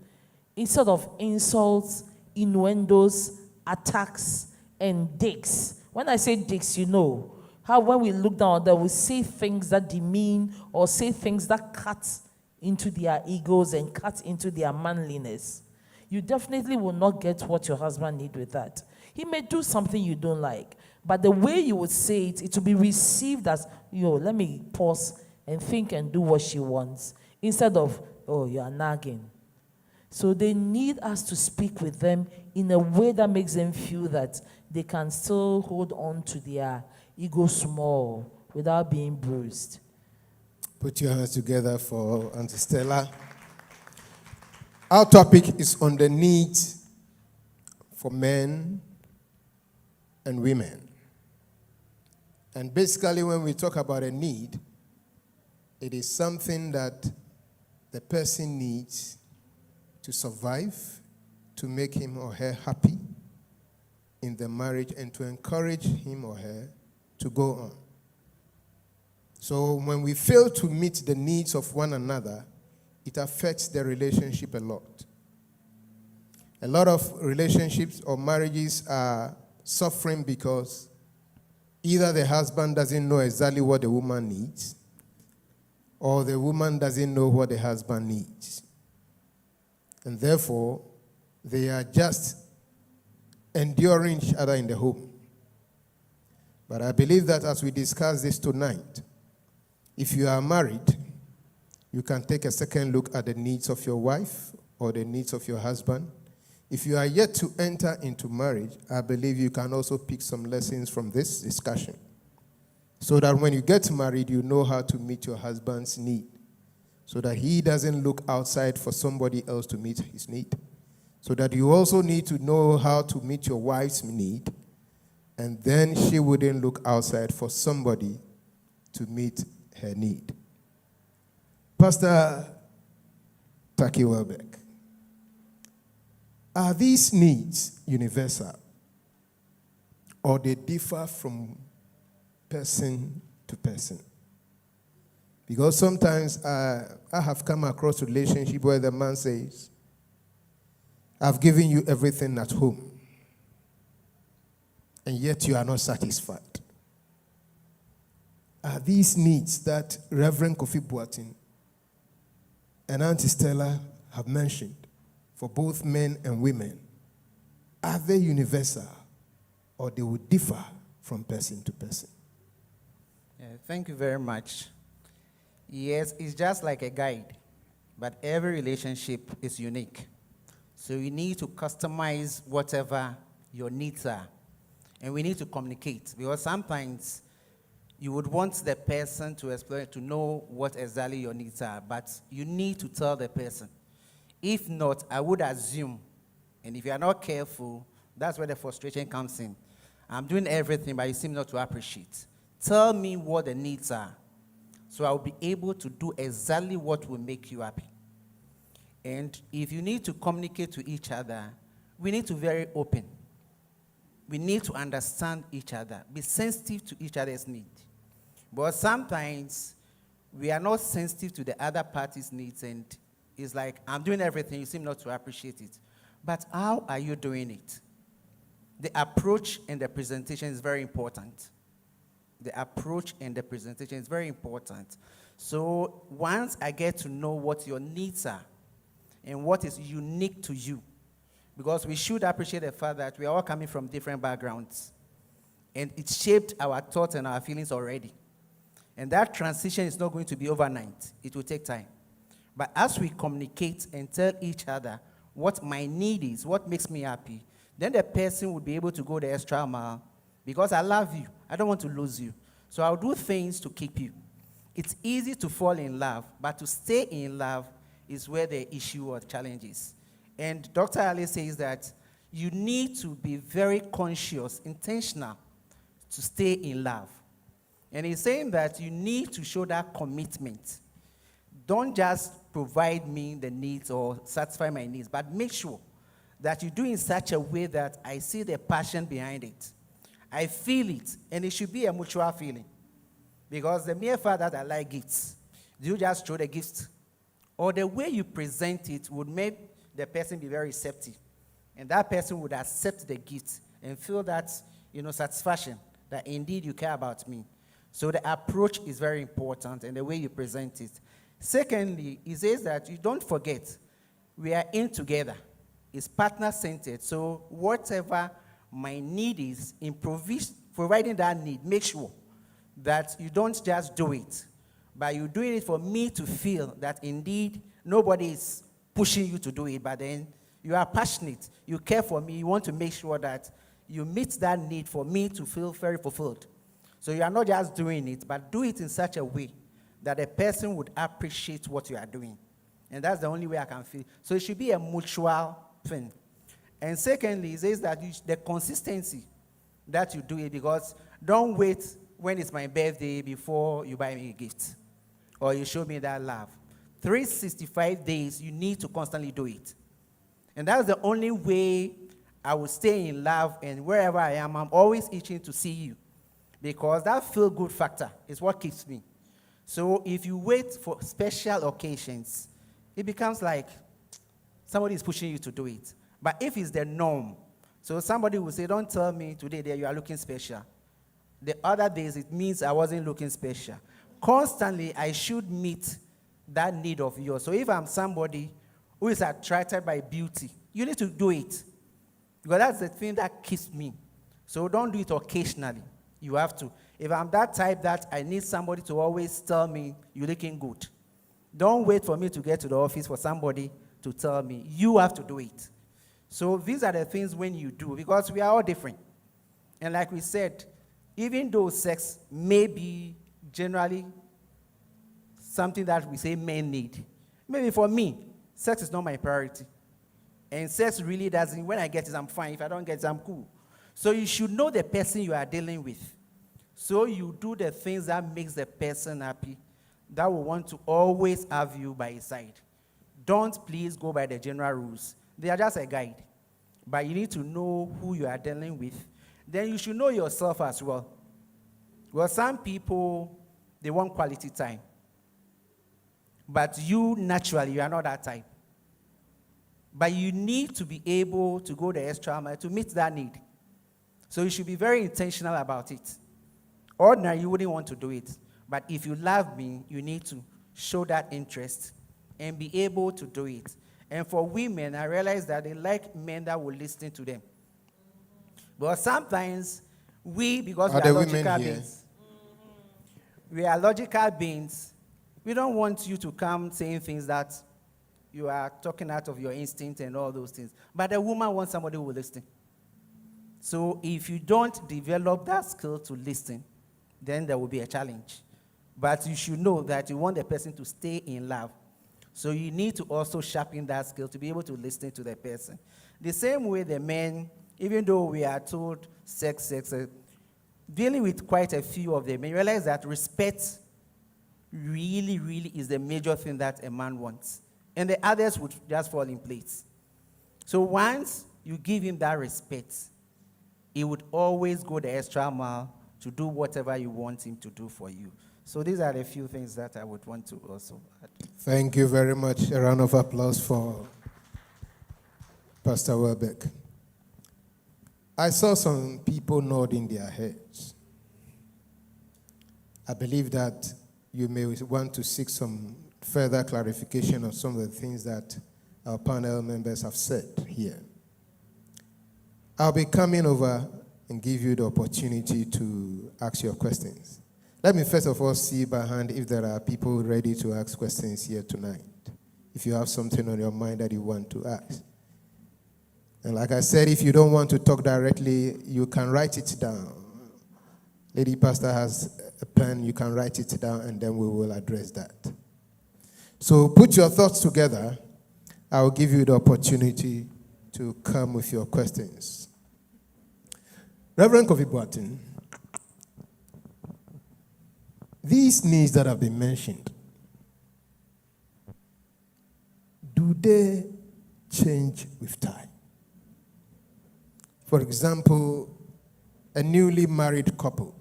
Speaker 5: instead of insults, innuendos, attacks, and digs. When I say digs, you know how when we look down there, we say things that demean or say things that cut into their egos and cut into their manliness. You definitely will not get what your husband needs with that. He may do something you don't like, but the way you would say it, it will be received as, let me pause and think and do what she wants, instead of, oh, you are nagging. So they need us to speak with them in a way that makes them feel that they can still hold on to their ego small without being bruised.
Speaker 2: Put your hands together for Auntie Stella. Our topic is on the need for men and women. And basically, when we talk about a need, it is something that the person needs to survive, to make him or her happy in the marriage, and to encourage him or her to go on. So when we fail to meet the needs of one another, it affects the relationship a lot. A lot of relationships or marriages are suffering because either the husband doesn't know exactly what the woman needs, or the woman doesn't know what the husband needs. And therefore, they are just enduring each other in the home. But I believe that as we discuss this tonight, if you are married, you can take a second look at the needs of your wife or the needs of your husband. If you are yet to enter into marriage, I believe you can also pick some lessons from this discussion, so that when you get married, you know how to meet your husband's need, so that he doesn't look outside for somebody else to meet his need. So that you also need to know how to meet your wife's need, and then she wouldn't look outside for somebody to meet her need. Pastor Taki Welbeck, are these needs universal, or they differ from person to person? Because sometimes I have come across a relationship where the man says, I've given you everything at home, and yet you are not satisfied. Are these needs that Reverend Kofi Boateng and Auntie Stella have mentioned for both men and women, are they universal, or they will differ from person to person?
Speaker 6: Thank you very much. Yes, it's just like a guide, but every relationship is unique. So you need to customize whatever your needs are. And we need to communicate, because sometimes you would want the person to explain, to know what exactly your needs are, but you need to tell the person. If not, I would assume, and if you are not careful, that's where the frustration comes in. I'm doing everything, but you seem not to appreciate. Tell me what the needs are, so I'll be able to do exactly what will make you happy. And if you need to communicate to each other, we need to be very open. We need to understand each other, be sensitive to each other's needs. But sometimes we are not sensitive to the other party's needs, and it's like, I'm doing everything, you seem not to appreciate it. But how are you doing it? The approach and the presentation is very important. The approach and the presentation is very important. So once I get to know what your needs are and what is unique to you, because we should appreciate the fact that we are all coming from different backgrounds, and it shaped our thoughts and our feelings already. And that transition is not going to be overnight. It will take time. But as we communicate and tell each other what my need is, what makes me happy, then the person will be able to go the extra mile, because I love you. I don't want to lose you. So I'll do things to keep you. It's easy to fall in love, but to stay in love is where the issue or challenge is. And Dr. Ali says that you need to be very conscious, intentional, to stay in love. And he's saying that you need to show that commitment. Don't just provide me the needs or satisfy my needs, but make sure that you do in such a way that I see the passion behind it. I feel it, and it should be a mutual feeling. Because the mere fact that I like gifts, you just throw the gifts, or the way you present it would make the person be very receptive. And that person would accept the gift and feel that, satisfaction, that indeed you care about me. So the approach is very important and the way you present it. Secondly, he says that you don't forget, we are in together. It's partner-centered. So whatever my need is, in providing that need, make sure that you don't just do it, but you're doing it for me to feel that indeed nobody is pushing you to do it, but then you are passionate, you care for me, you want to make sure that you meet that need for me to feel very fulfilled. So you are not just doing it, but do it in such a way that a person would appreciate what you are doing. And that's the only way I can feel. So it should be a mutual thing. And secondly, it says that the consistency that you do it, because don't wait when it's my birthday before you buy me a gift or you show me that love. 365 days, you need to constantly do it. And that's the only way I will stay in love, and wherever I am, I'm always itching to see you. Because that feel-good factor is what keeps me. So if you wait for special occasions, it becomes like somebody is pushing you to do it. But if it's the norm, so somebody will say, don't tell me today that you are looking special. The other days, it means I wasn't looking special. Constantly, I should meet that need of yours. So if I'm somebody who is attracted by beauty, you need to do it. Because that's the thing that keeps me. So don't do it occasionally. You have to. If I'm that type that I need somebody to always tell me, you're looking good. Don't wait for me to get to the office for somebody to tell me. You have to do it. So these are the things when you do, because we are all different. And like we said, even though sex may be generally something that we say men need, maybe for me, sex is not my priority. And sex really doesn't, when I get it, I'm fine. If I don't get it, I'm cool. So you should know the person you are dealing with. So you do the things that makes the person happy, that will want to always have you by his side. Don't please go by the general rules. They are just a guide. But you need to know who you are dealing with. Then you should know yourself as well. Well, some people, they want quality time. But you, naturally, you are not that type. But you need to be able to go the extra mile to meet that need. So you should be very intentional about it. Ordinary, you wouldn't want to do it. But if you love me, you need to show that interest and be able to do it. And for women, I realize that they like men that will listen to them. But sometimes because we are logical beings, we don't want you to come saying things that you are talking out of your instinct and all those things. But a woman wants somebody who will listen. So if you don't develop that skill to listen, then there will be a challenge. But you should know that you want the person to stay in love. So you need to also sharpen that skill to be able to listen to the person. The same way the men, even though we are told sex, dealing with quite a few of them, you realize that respect really, really is the major thing that a man wants. And the others would just fall in place. So once you give him that respect, he would always go the extra mile to do whatever you want him to do for you. So these are the few things that I would want to also add.
Speaker 2: Thank you very much. A round of applause for Pastor Welbeck. I saw some people nodding their heads. I believe that you may want to seek some further clarification of some of the things that our panel members have said here. I'll be coming over and give you the opportunity to ask your questions. Let me first of all see by hand if there are people ready to ask questions here tonight. If you have something on your mind that you want to ask. And like I said, if you don't want to talk directly, you can write it down. Lady Pastor has a pen, you can write it down, and then we will address that. So put your thoughts together. I will give you the opportunity to come with your questions. Reverend Kofi Boateng, these needs that have been mentioned, do they change with time? For example, a newly married couple.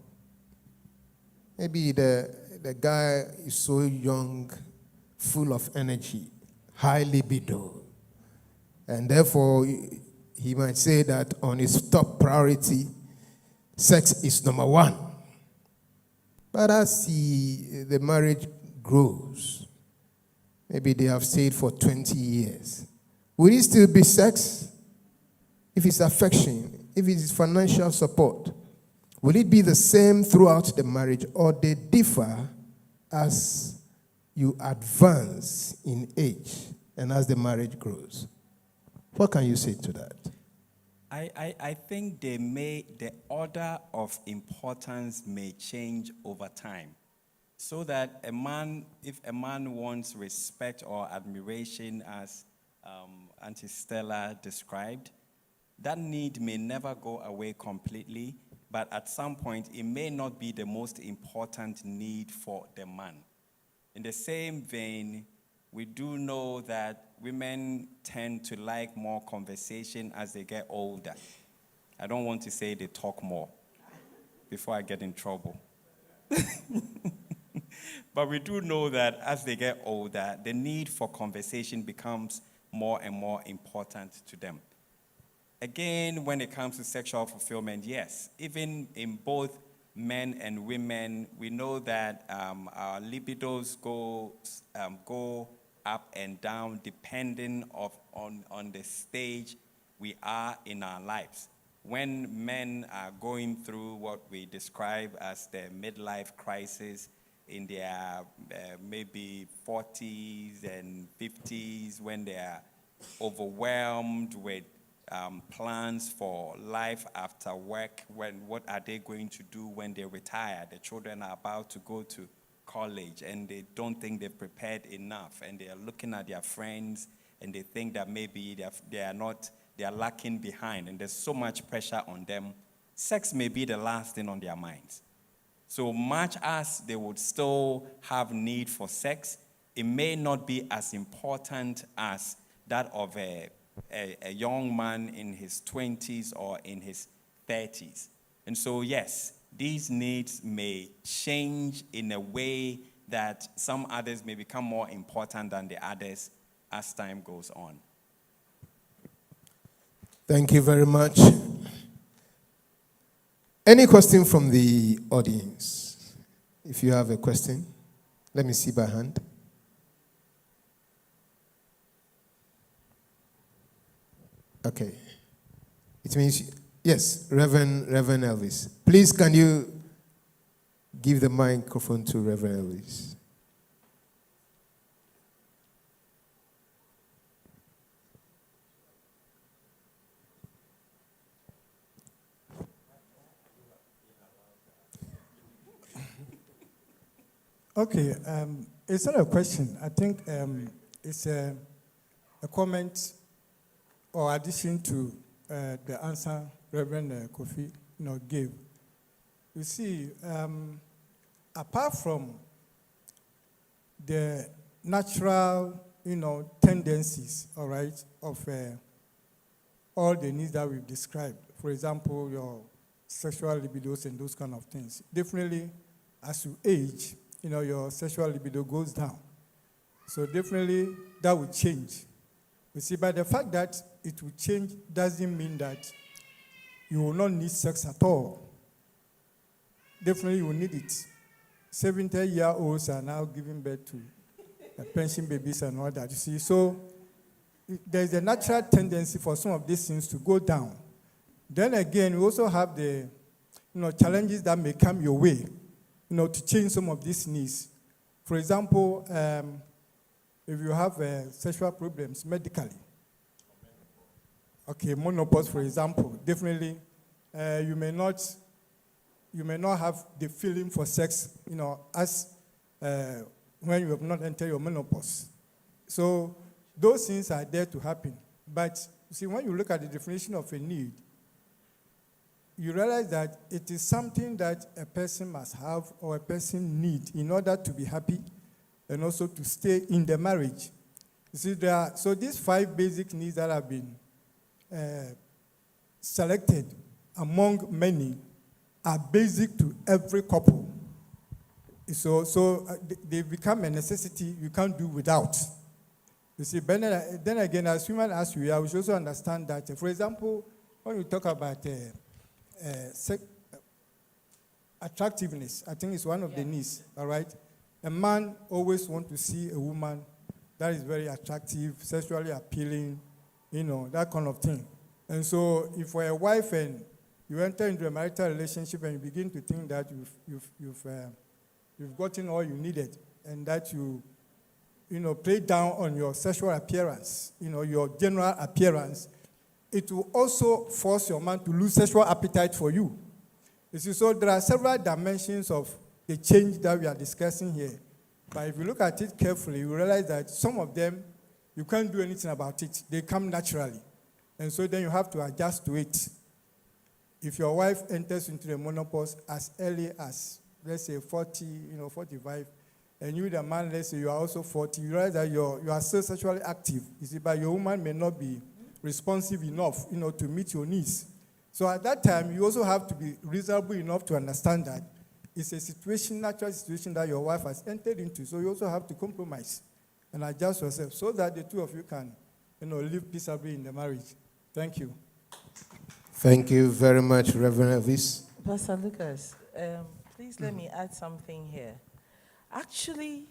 Speaker 2: Maybe the guy is so young, full of energy, high libido, and therefore he might say that on his top priority, sex is number one. But as the marriage grows, maybe they have stayed for 20 years, will it still be sex? If it's affection, if it's financial support, will it be the same throughout the marriage, or they differ as you advance in age and as the marriage grows? What can you say to that?
Speaker 4: I think the order of importance may change over time. So that if a man wants respect or admiration, as Auntie Stella described, that need may never go away completely, but at some point, it may not be the most important need for the man. In the same vein, we do know that women tend to like more conversation as they get older. I don't want to say they talk more before I get in trouble. But we do know that as they get older, the need for conversation becomes more and more important to them. Again, when it comes to sexual fulfillment, yes, even in both men and women, we know that our libidos go up and down depending on the stage we are in our lives. When men are going through what we describe as the midlife crisis in their maybe 40s and 50s, when they are overwhelmed with plans for life after work, what are they going to do when they retire? The children are about to go to college and they don't think they've prepared enough, and they are looking at their friends and they think that maybe they are lacking behind, and there's so much pressure on them. Sex may be the last thing on their minds. So much as they would still have need for sex, it may not be as important as that of a young man in his 20s or in his 30s. And so, yes, these needs may change in a way that some others may become more important than the others as time goes on.
Speaker 2: Thank you very much. Any question from the audience? If you have a question, let me see by hand. Okay. It means, yes, Reverend Elvis. Please, can you give the microphone to Reverend Elvis?
Speaker 7: Okay, it's not a question. I think it's a comment or addition to the answer Reverend Kofi gave. You see, apart from the natural, tendencies, all right, of all the needs that we've described, for example, your sexual libidos and those kind of things, definitely as you age, your sexual libido goes down. So definitely that will change. You see, but the fact that it will change doesn't mean that you will not need sex at all. Definitely you will need it. 70-year-olds are now giving birth to pension babies and all that. You see, so there's a natural tendency for some of these things to go down. Then again, we also have the challenges that may come your way, to change some of these needs. For example, if you have sexual problems medically, okay, menopause, for example, definitely you may not have the feeling for sex, as when you have not entered your menopause. So those things are there to happen. But you see, when you look at the definition of a need, you realize that it is something that a person must have or a person need in order to be happy and also to stay in the marriage. You see, so these 5 basic needs that have been selected among many are basic to every couple. So they become a necessity you can't do without. You see, but then again, as human as we are, we should also understand that, for example, when we talk about attractiveness, I think it's one of the needs, all right? A man always wants to see a woman that is very attractive, sexually appealing, that kind of thing. And so if for a wife and you enter into a marital relationship and you begin to think that you've gotten all you needed and that you play down on your sexual appearance, your general appearance, it will also force your man to lose sexual appetite for you. You see, so there are several dimensions of the change that we are discussing here. But if you look at it carefully, you realize that some of them, you can't do anything about it. They come naturally. And so then you have to adjust to it. If your wife enters into the menopause as early as, let's say, 40, 45, and you, the man, let's say you are also 40, you realize that you are still sexually active. You see, but your woman may not be responsive enough, to meet your needs. So at that time, you also have to be reasonable enough to understand that it's a natural situation that your wife has entered into. So you also have to compromise and adjust yourself so that the two of you can, live peaceably in the marriage. Thank you.
Speaker 2: Thank you very much, Reverend Elvis.
Speaker 5: Pastor Lucas, please let me add something here. Actually,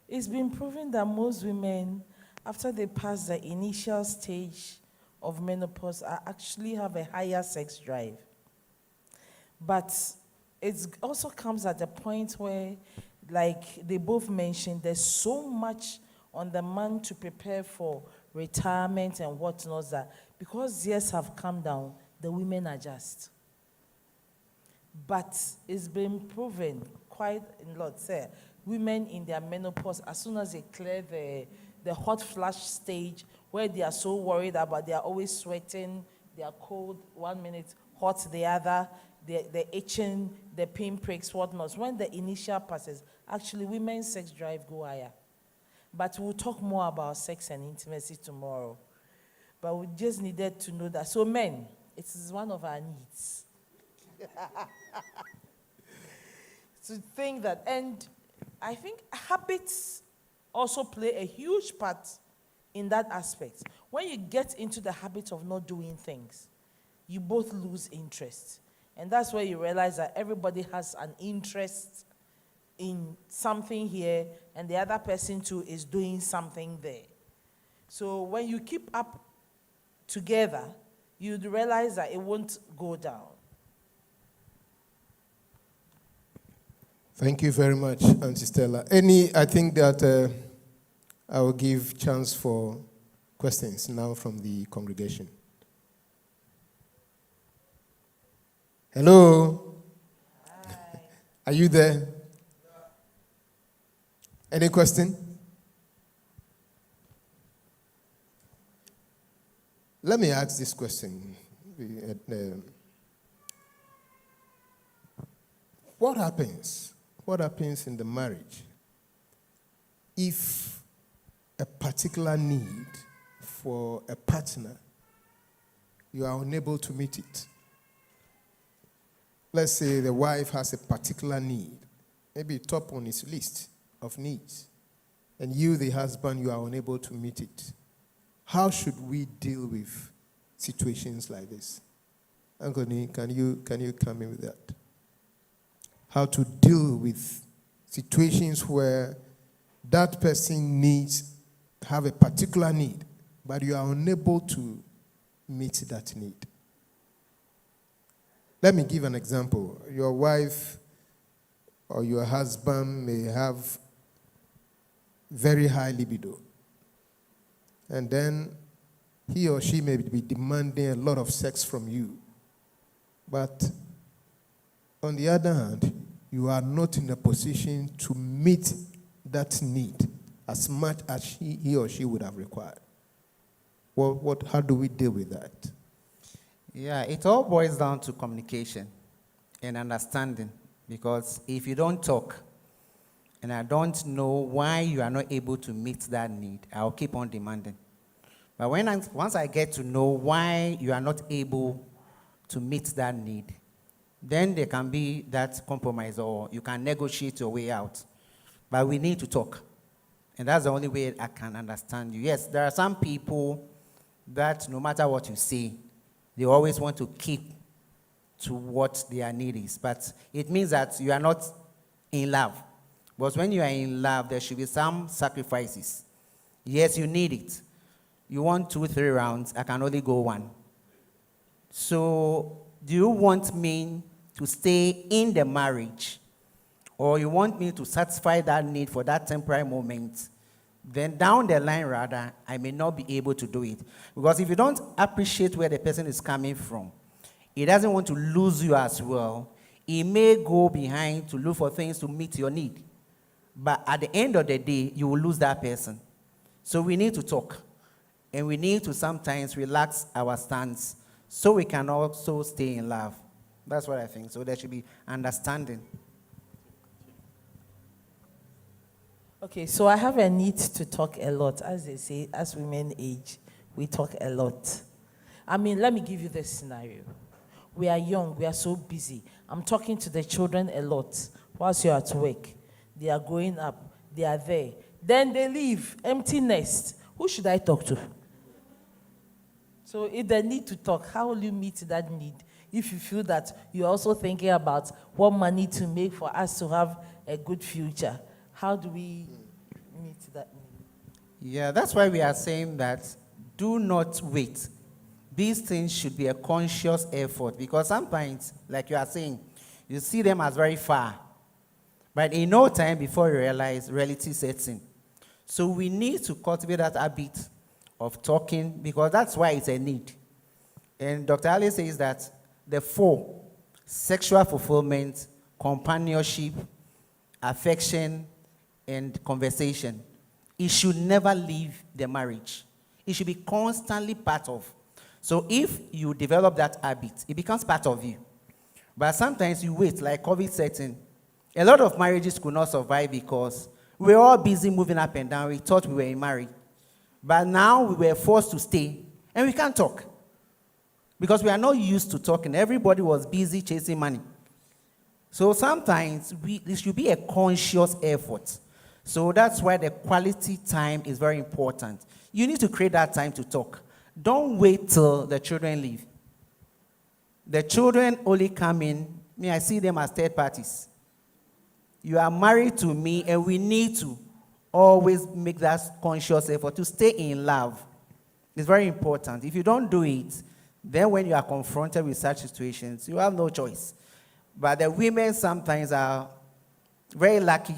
Speaker 5: it's been proven that most women, after they pass the initial stage of menopause, actually have a higher sex drive. But it also comes at a point where, like they both mentioned, there's so much on the man to prepare for retirement and whatnot that because years have come down, the women adjust. But it's been proven quite a lot, say, women in their menopause, as soon as they clear the hot flash stage, where they are so worried about, they are always sweating, they are cold, 1 minute, hot the other, the itching, the pinpricks, whatnot. When the initial passes, actually women's sex drive go higher. But we'll talk more about sex and intimacy tomorrow. But we just needed to know that. So men, it is one of our needs. To think that, and I think habits also play a huge part in that aspect. When you get into the habit of not doing things, you both lose interest. And that's where you realize that everybody has an interest in something here, and the other person too is doing something there. So when you keep up together, you'd realize that it won't go down.
Speaker 2: Thank you very much, Auntie Stella. I think that I will give chance for questions now from the congregation. Hello? Hi. Are you there? Any question? Let me ask this question. What happens in the marriage if a particular need for a partner, you are unable to meet it? Let's say the wife has a particular need, maybe top on his list of needs, and you, the husband, you are unable to meet it. How should we deal with situations like this? Anthony, can you come in with that? How to deal with situations where that person have a particular need, but you are unable to meet that need. Let me give an example. Your wife or your husband may have very high libido, and then he or she may be demanding a lot of sex from you. But on the other hand, you are not in a position to meet that need as much as he or she would have required. How do we deal with that?
Speaker 6: Yeah, it all boils down to communication and understanding. Because if you don't talk, and I don't know why you are not able to meet that need, I'll keep on demanding. But once I get to know why you are not able to meet that need, then there can be that compromise, or you can negotiate your way out. But we need to talk. And that's the only way I can understand you. Yes, there are some people that no matter what you say, they always want to keep to what their need is. But it means that you are not in love. But when you are in love, there should be some sacrifices. Yes, you need it. You want 2-3 rounds, I can only go 1. So, do you want me to stay in the marriage, or you want me to satisfy that need for that temporary moment? Then down the line, rather, I may not be able to do it. Because if you don't appreciate where the person is coming from, he doesn't want to lose you as well. He may go behind to look for things to meet your need. But at the end of the day, you will lose that person. So we need to talk. And we need to sometimes relax our stance so we can also stay in love. That's what I think. So there should be understanding.
Speaker 5: Okay, so I have a need to talk a lot. As they say, as women age, we talk a lot. I mean, let me give you this scenario. We are young, we are so busy. I'm talking to the children a lot whilst you're at work. They are growing up, they are there. Then they leave, empty nest. Who should I talk to? So if they need to talk, how will you meet that need? If you feel that you're also thinking about what money to make for us to have a good future, how do we meet that need?
Speaker 6: Yeah, that's why we are saying that do not wait. These things should be a conscious effort, because sometimes, like you are saying, you see them as very far. But in no time before you realize reality sets in. So we need to cultivate that habit of talking, because that's why it's a need. And Dr. Ali says that the 4, sexual fulfillment, companionship, affection, and conversation, it should never leave the marriage. It should be constantly part of. So if you develop that habit, it becomes part of you. But sometimes you wait, like COVID setting. A lot of marriages could not survive because we were all busy moving up and down. We thought we were married. But now we were forced to stay, and we can't talk. Because we are not used to talking. Everybody was busy chasing money. So sometimes it should be a conscious effort. So that's why the quality time is very important. You need to create that time to talk. Don't wait till the children leave. The children only come in. I see them as third parties. You are married to me, and we need to always make that conscious effort to stay in love. It's very important. If you don't do it, then when you are confronted with such situations, you have no choice. But the women sometimes are very lucky.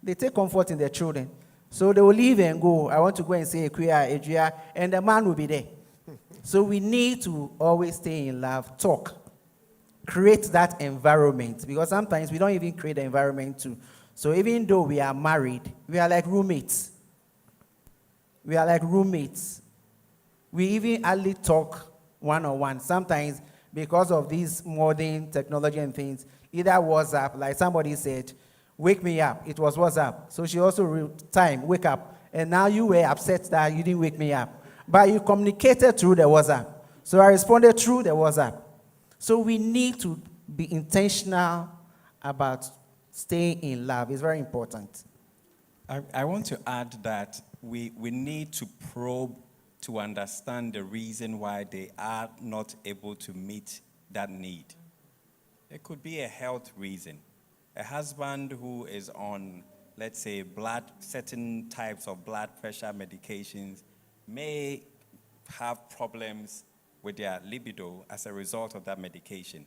Speaker 6: They take comfort in their children. So they will leave and go. I want to go and say Adria, and the man will be there. So we need to always stay in love, talk, create that environment, because sometimes we don't even create the environment too. So even though we are married, we are like roommates. We are like roommates. We even hardly talk one-on-one. Sometimes, because of this modern technology and things, either WhatsApp, like somebody said, wake me up. It was WhatsApp. So she also wrote, time, wake up. And now you were upset that you didn't wake me up. But you communicated through the WhatsApp. So I responded through the WhatsApp. So we need to be intentional about staying in love. It's very important.
Speaker 4: I want to add that we need to probe to understand the reason why they are not able to meet that need. It could be a health reason. A husband who is on, let's say, certain types of blood pressure medications may have problems with their libido as a result of that medication.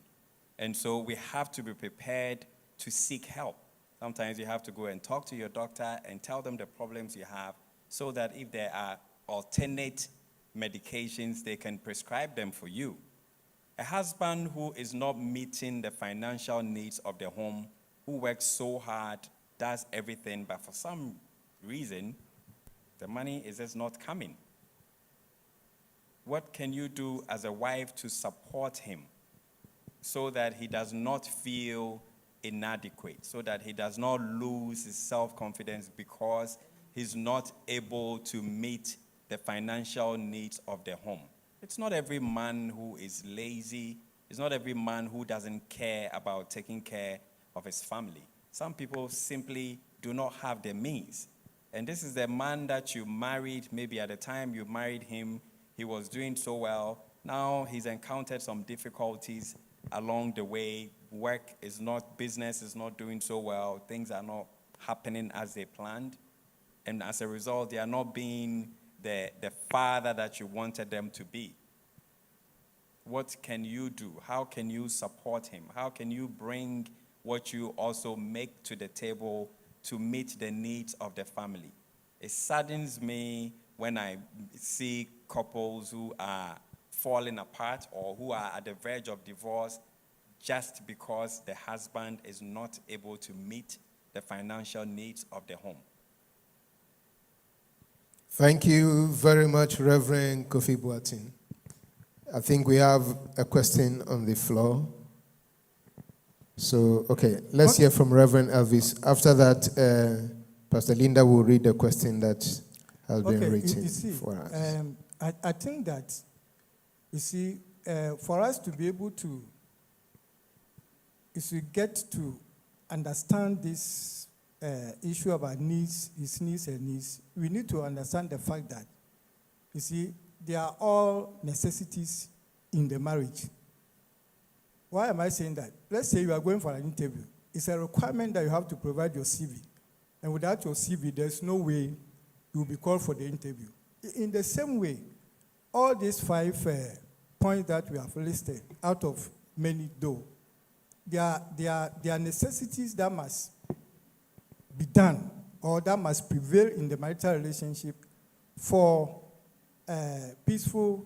Speaker 4: And so we have to be prepared to seek help. Sometimes you have to go and talk to your doctor and tell them the problems you have, so that if there are alternate medications, they can prescribe them for you. A husband who is not meeting the financial needs of the home, who works so hard, does everything, but for some reason, the money is just not coming. What can you do as a wife to support him so that he does not feel inadequate, so that he does not lose his self-confidence because he's not able to meet the financial needs of the home? It's not every man who is lazy. It's not every man who doesn't care about taking care of his family. Some people simply do not have the means. And this is the man that you married. Maybe at the time you married him, he was doing so well. Now he's encountered some difficulties along the way. Work is not, business is not doing so well. Things are not happening as they planned. And as a result, they are not being the father that you wanted them to be. What can you do? How can you support him? How can you bring what you also make to the table to meet the needs of the family? It saddens me when I see couples who are falling apart or who are at the verge of divorce just because the husband is not able to meet the financial needs of the home.
Speaker 2: Thank you very much, Reverend Kofi Boateng. I think we have a question on the floor. So, okay, let's hear from Reverend Elvis. After that, Pastor Linda will read the question that has been written
Speaker 7: you see,
Speaker 2: for us.
Speaker 7: I think that, you see, for us to be able to, if we get to understand this issue about needs, his needs and needs, we need to understand the fact that, you see, they are all necessities in the marriage. Why am I saying that? Let's say you are going for an interview. It's a requirement that you have to provide your CV. And without your CV, there's no way you will be called for the interview. In the same way, all these 5 points that we have listed, out of many though, they are necessities that must be done or that must prevail in the marital relationship for peaceful,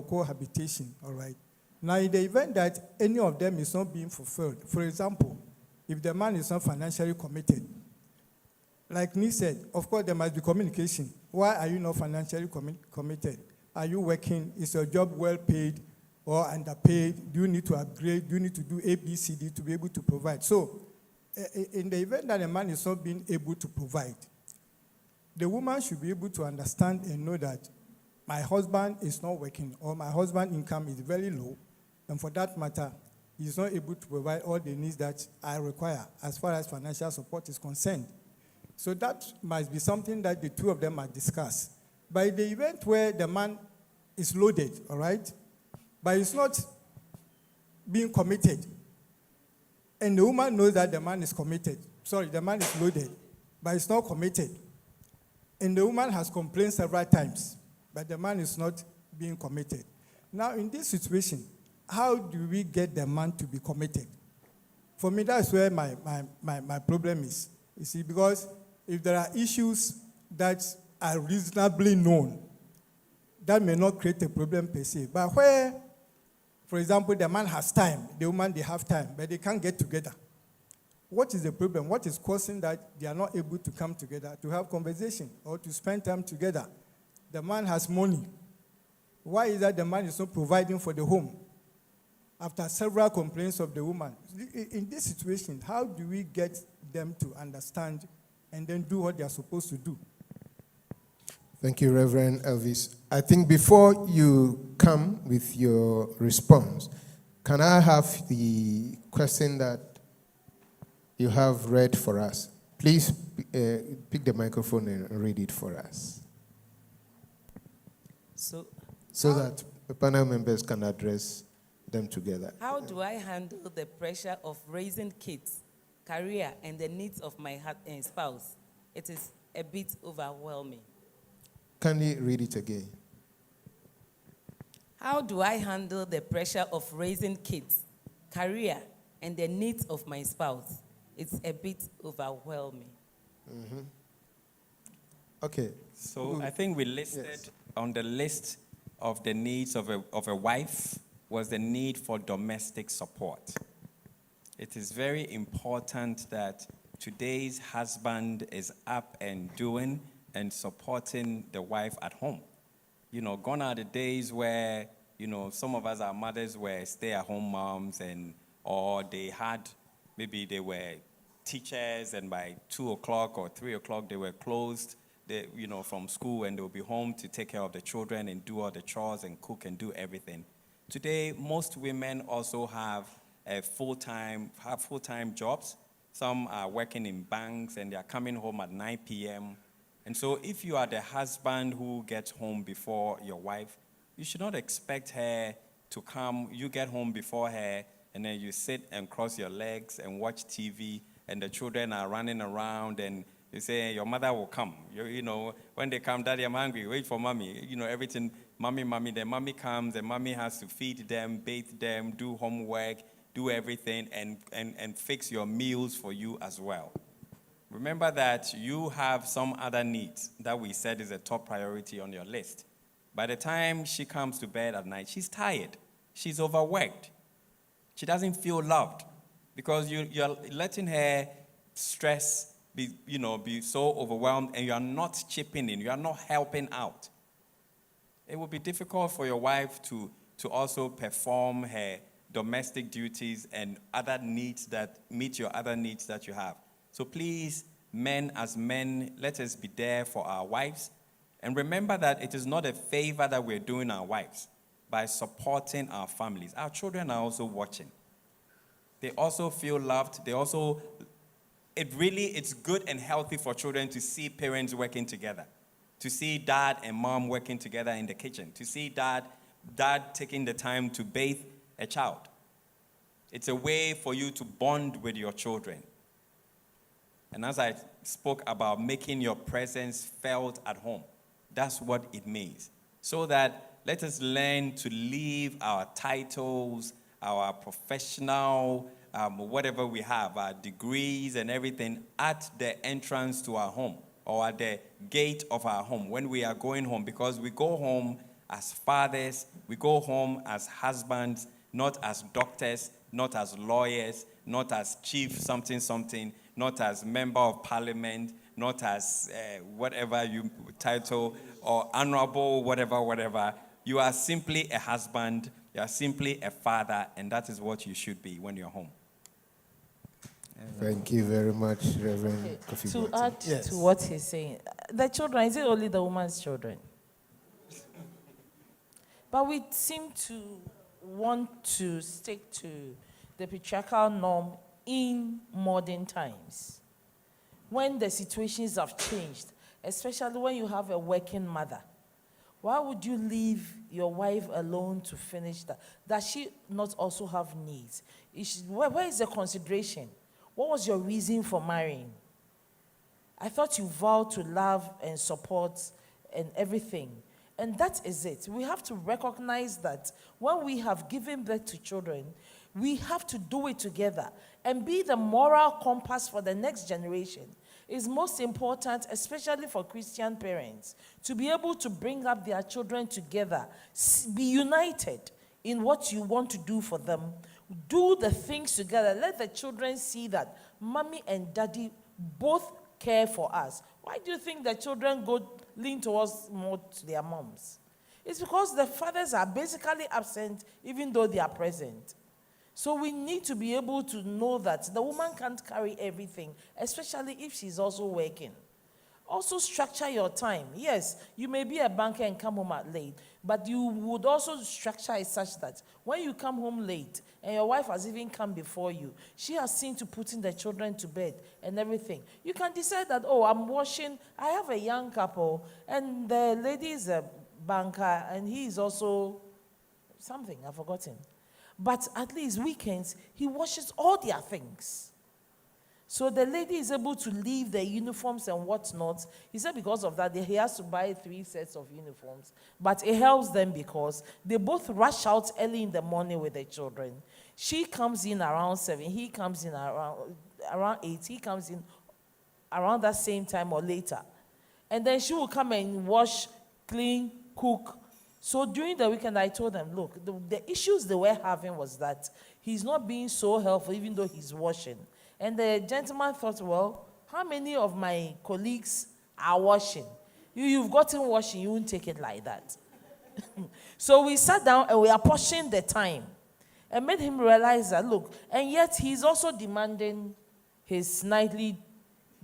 Speaker 7: cohabitation, all right? Now, in the event that any of them is not being fulfilled, for example, if the man is not financially committed, like Nee said, of course, there must be communication. Why are you not financially committed? Are you working? Is your job well paid or underpaid? Do you need to upgrade? Do you need to do A, B, C, D to be able to provide? So, in the event that a man is not being able to provide, the woman should be able to understand and know that my husband is not working or my husband's income is very low, and for that matter, he is not able to provide all the needs that I require as far as financial support is concerned. So that must be something that the two of them must discuss. By the event where the man is loaded, all right, but he's not being committed, and the woman knows that the man is committed. Sorry, the man is loaded, but he's not committed. And the woman has complained several times, but the man is not being committed. Now, in this situation, how do we get the man to be committed? For me, that's where my problem is. You see, because if there are issues that are reasonably known, that may not create a problem per se. But where, for example, the man has time, the woman, they have time, but they can't get together. What is the problem? What is causing that they are not able to come together to have conversation or to spend time together? The man has money. Why is that the man is not providing for the home? After several complaints of the woman. In this situation, how do we get them to understand and then do what they are supposed to do?
Speaker 2: Thank you, Reverend Elvis. I think before you come with your response, can I have the question that you have read for us? Please pick the microphone and read it for us. So that the panel members can address them together.
Speaker 8: How do I handle the pressure of raising kids, career, and the needs of my spouse? It is a bit overwhelming.
Speaker 2: Can you read it again?
Speaker 8: How do I handle the pressure of raising kids, career, and the needs of my spouse? It's a bit overwhelming.
Speaker 2: Mm-hmm. Okay.
Speaker 4: So I think we listed on the list of the needs of a wife was the need for domestic support. It is very important that today's husband is up and doing and supporting the wife at home. Gone are the days where, some of us, our mothers were stay-at-home moms, or maybe they were teachers, and by 2 o'clock or 3 o'clock they were closed, from school, and they'll be home to take care of the children and do all the chores and cook and do everything. Today, most women also have full-time jobs. Some are working in banks, and they are coming home at 9 p.m. And so if you are the husband who gets home before your wife, you should not expect her to come. You get home before her, and then you sit and cross your legs and watch TV, and the children are running around, and you say, your mother will come. When they come, Daddy, I'm hungry, wait for mommy. Everything, mommy. Then mommy comes, and mommy has to feed them, bathe them, do homework, do everything, and fix your meals for you as well. Remember that you have some other needs that we said is a top priority on your list. By the time she comes to bed at night, she's tired. She's overworked. She doesn't feel loved because you're letting her stress be so overwhelmed, and you're not chipping in. You're not helping out. It will be difficult for your wife to also perform her domestic duties and other needs that meet your other needs that you have. So please, men as men, let us be there for our wives. And remember that it is not a favor that we're doing our wives by supporting our families. Our children are also watching. They also feel loved. It's good and healthy for children to see parents working together, to see dad and mom working together in the kitchen, to see dad taking the time to bathe a child. It's a way for you to bond with your children. And as I spoke about making your presence felt at home, that's what it means. So that let us learn to leave our titles, our professional, whatever we have, our degrees and everything at the entrance to our home or at the gate of our home when we are going home, because we go home as fathers, we go home as husbands, not as doctors, not as lawyers, not as chief something, not as member of parliament, not as whatever you title, or honorable, whatever. You are simply a husband, you are simply a father, and that is what you should be when you're home.
Speaker 2: Thank you very much, Reverend Kofi
Speaker 5: To
Speaker 2: Boateng.
Speaker 5: add to what he's saying, the children, is it only the woman's children? But we seem to want to stick to the patriarchal norm in modern times, when the situations have changed, especially when you have a working mother. Why would you leave your wife alone to finish that? Does she not also have needs? Where is the consideration? What was your reason for marrying? I thought you vowed to love and support and everything. And that is it. We have to recognize that when we have given birth to children, we have to do it together and be the moral compass for the next generation. It's most important, especially for Christian parents, to be able to bring up their children together, be united in what you want to do for them, do the things together. Let the children see that mommy and daddy both care for us. Why do you think the children lean towards more to their moms? It's because the fathers are basically absent even though they are present. So we need to be able to know that the woman can't carry everything, especially if she's also working. Also structure your time. Yes, you may be a banker and come home at late, but you would also structure it such that when you come home late and your wife has even come before you, she has seen to putting the children to bed and everything. You can decide that, I'm washing. I have a young couple and the lady is a banker and he is also something, I've forgotten. But at least weekends, he washes all their things. So the lady is able to leave the uniforms and whatnot. He said because of that, he has to buy 3 sets of uniforms. But it helps them because they both rush out early in the morning with the children. She comes in around 7. He comes in around 8. He comes in around that same time or later. And then she will come and wash, clean, cook. So during the weekend, I told them, look, the issues they were having was that he's not being so helpful even though he's washing. And the gentleman thought, well, how many of my colleagues are washing? You've gotten washing, you won't take it like that. So we sat down and we apportioned the time and made him realize that, look, and yet he's also demanding his nightly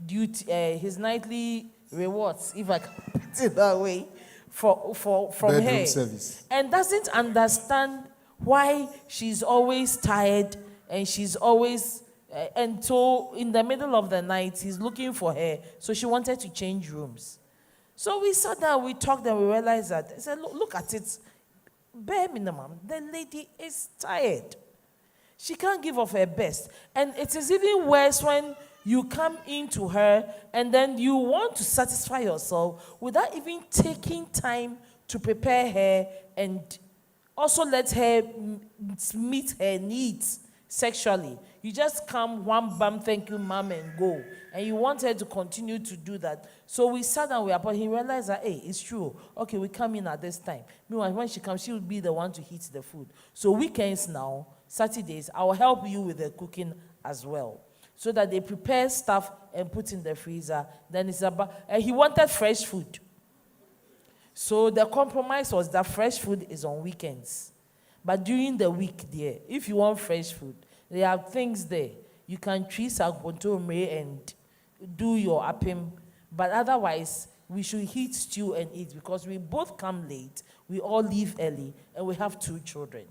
Speaker 5: duty, his nightly rewards, if I can put it that way, from
Speaker 2: Bedroom
Speaker 5: her.
Speaker 2: service.
Speaker 5: And doesn't understand why she's always tired and she's always, and so in the middle of the night, he's looking for her. So she wanted to change rooms. So we sat down, we talked, and we realized that, I said, look at it, bare minimum, the lady is tired. She can't give of her best. And it is even worse when you come into her and then you want to satisfy yourself without even taking time to prepare her and also let her meet her needs sexually. You just come, one bam, thank you, mom, and go. And you want her to continue to do that. So we sat down, he realized that, hey, it's true. Okay, we come in at this time. Meanwhile, when she comes, she will be the one to heat the food. So weekends now, Saturdays, I will help you with the cooking as well. So that they prepare stuff and put in the freezer. Then it's about, and he wanted fresh food. So the compromise was that fresh food is on weekends. But during the week there, if you want fresh food, there are things there. You can treat Sankwontome and do your appim. But otherwise, we should heat stew and eat because we both come late, we all leave early, and we have 2 children.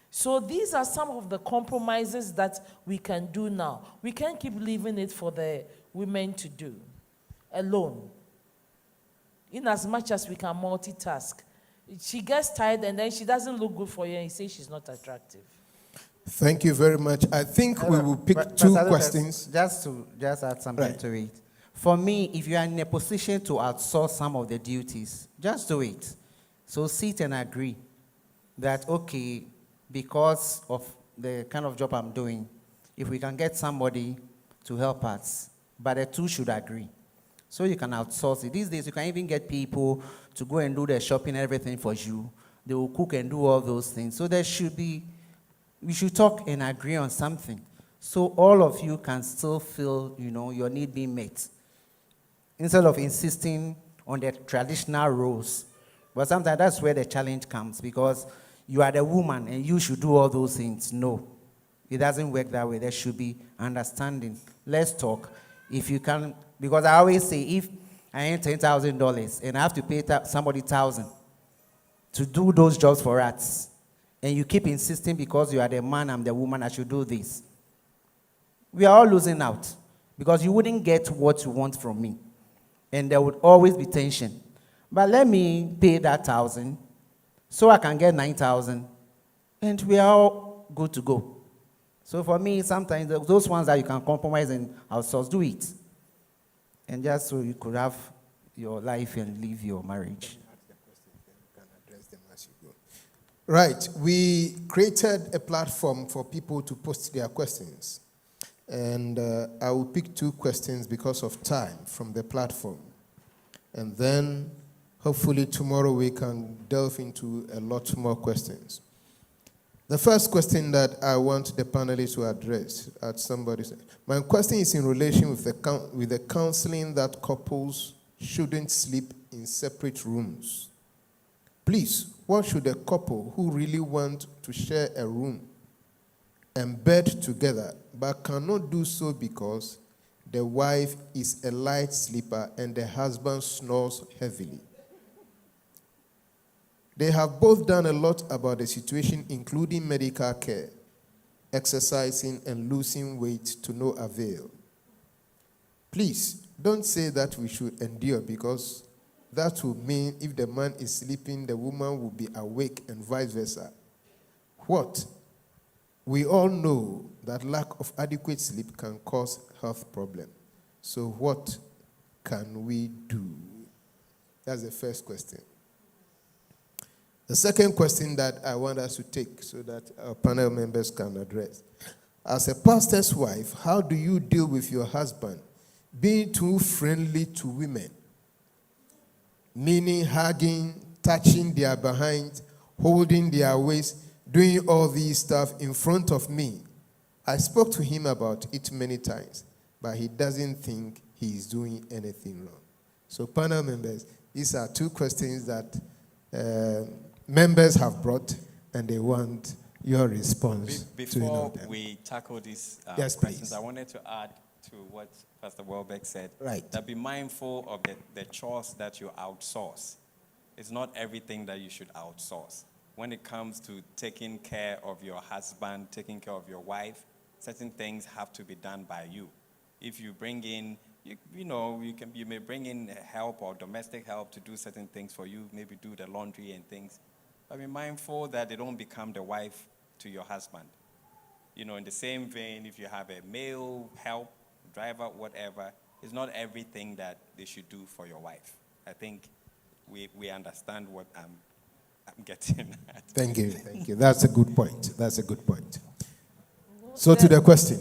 Speaker 5: So these are some of the compromises that we can do now. We can't keep leaving it for the women to do alone. In as much as we can multitask. She gets tired and then she doesn't look good for you and you say she's not attractive.
Speaker 2: Thank you very much. I think we will pick 2 questions.
Speaker 6: Just add something to it. For me, if you are in a position to outsource some of the duties, just do it. So sit and agree that, okay, because of the kind of job I'm doing, if we can get somebody to help us, but the 2 should agree. So you can outsource it. These days, you can even get people to go and do the shopping and everything for you. They will cook and do all those things. So we should talk and agree on something. So all of you can still feel, your need being met. Instead of insisting on the traditional roles. But sometimes that's where the challenge comes because you are the woman and you should do all those things. No, it doesn't work that way. There should be understanding. Let's talk. If you can, because I always say, if I earn $10,000 and I have to pay somebody $1,000 to do those jobs for us, and you keep insisting because you are the man, I'm the woman, I should do this, we are all losing out because you wouldn't get what you want from me. And there would always be tension. But let me pay that $1,000 so I can get $9,000 and we are all good to go. So for me, sometimes those ones that you can compromise and outsource, do it. And just so you could have your life and live your marriage.
Speaker 2: Right. We created a platform for people to post their questions. And I will pick 2 questions because of time from the platform. And then hopefully tomorrow we can delve into a lot more questions. The first question that I want the panelists to address, my question is in relation with the counseling that couples shouldn't sleep in separate rooms. Please, what should a couple who really want to share a room and bed together but cannot do so because the wife is a light sleeper and the husband snores heavily? They have both done a lot about the situation, including medical care, exercising, and losing weight to no avail. Please, don't say that we should endure because that will mean if the man is sleeping, the woman will be awake and vice versa. What? We all know that lack of adequate sleep can cause health problems. So what can we do? That's the first question. The second question that I want us to take so that our panel members can address. As a pastor's wife, how do you deal with your husband being too friendly to women? Meaning hugging, touching their behind, holding their waist, doing all these stuff in front of me. I spoke to him about it many times, but he doesn't think he is doing anything wrong. So panel members, these are 2 questions that members have brought, and they want your response
Speaker 4: Before
Speaker 2: to them.
Speaker 4: we tackle these
Speaker 2: Yes,
Speaker 4: questions,
Speaker 2: please.
Speaker 4: I wanted to add to what Pastor Welbeck said.
Speaker 2: Right.
Speaker 4: That be mindful of the chores that you outsource. It's not everything that you should outsource. When it comes to taking care of your husband, taking care of your wife, certain things have to be done by you. If you bring in, you may bring in help or domestic help to do certain things for you, maybe do the laundry and things. But be mindful that they don't become the wife to your husband. In the same vein, if you have a male help, driver, whatever, it's not everything that they should do for your wife. I think we understand what I'm getting at.
Speaker 2: Thank you. That's a good point. So to the question.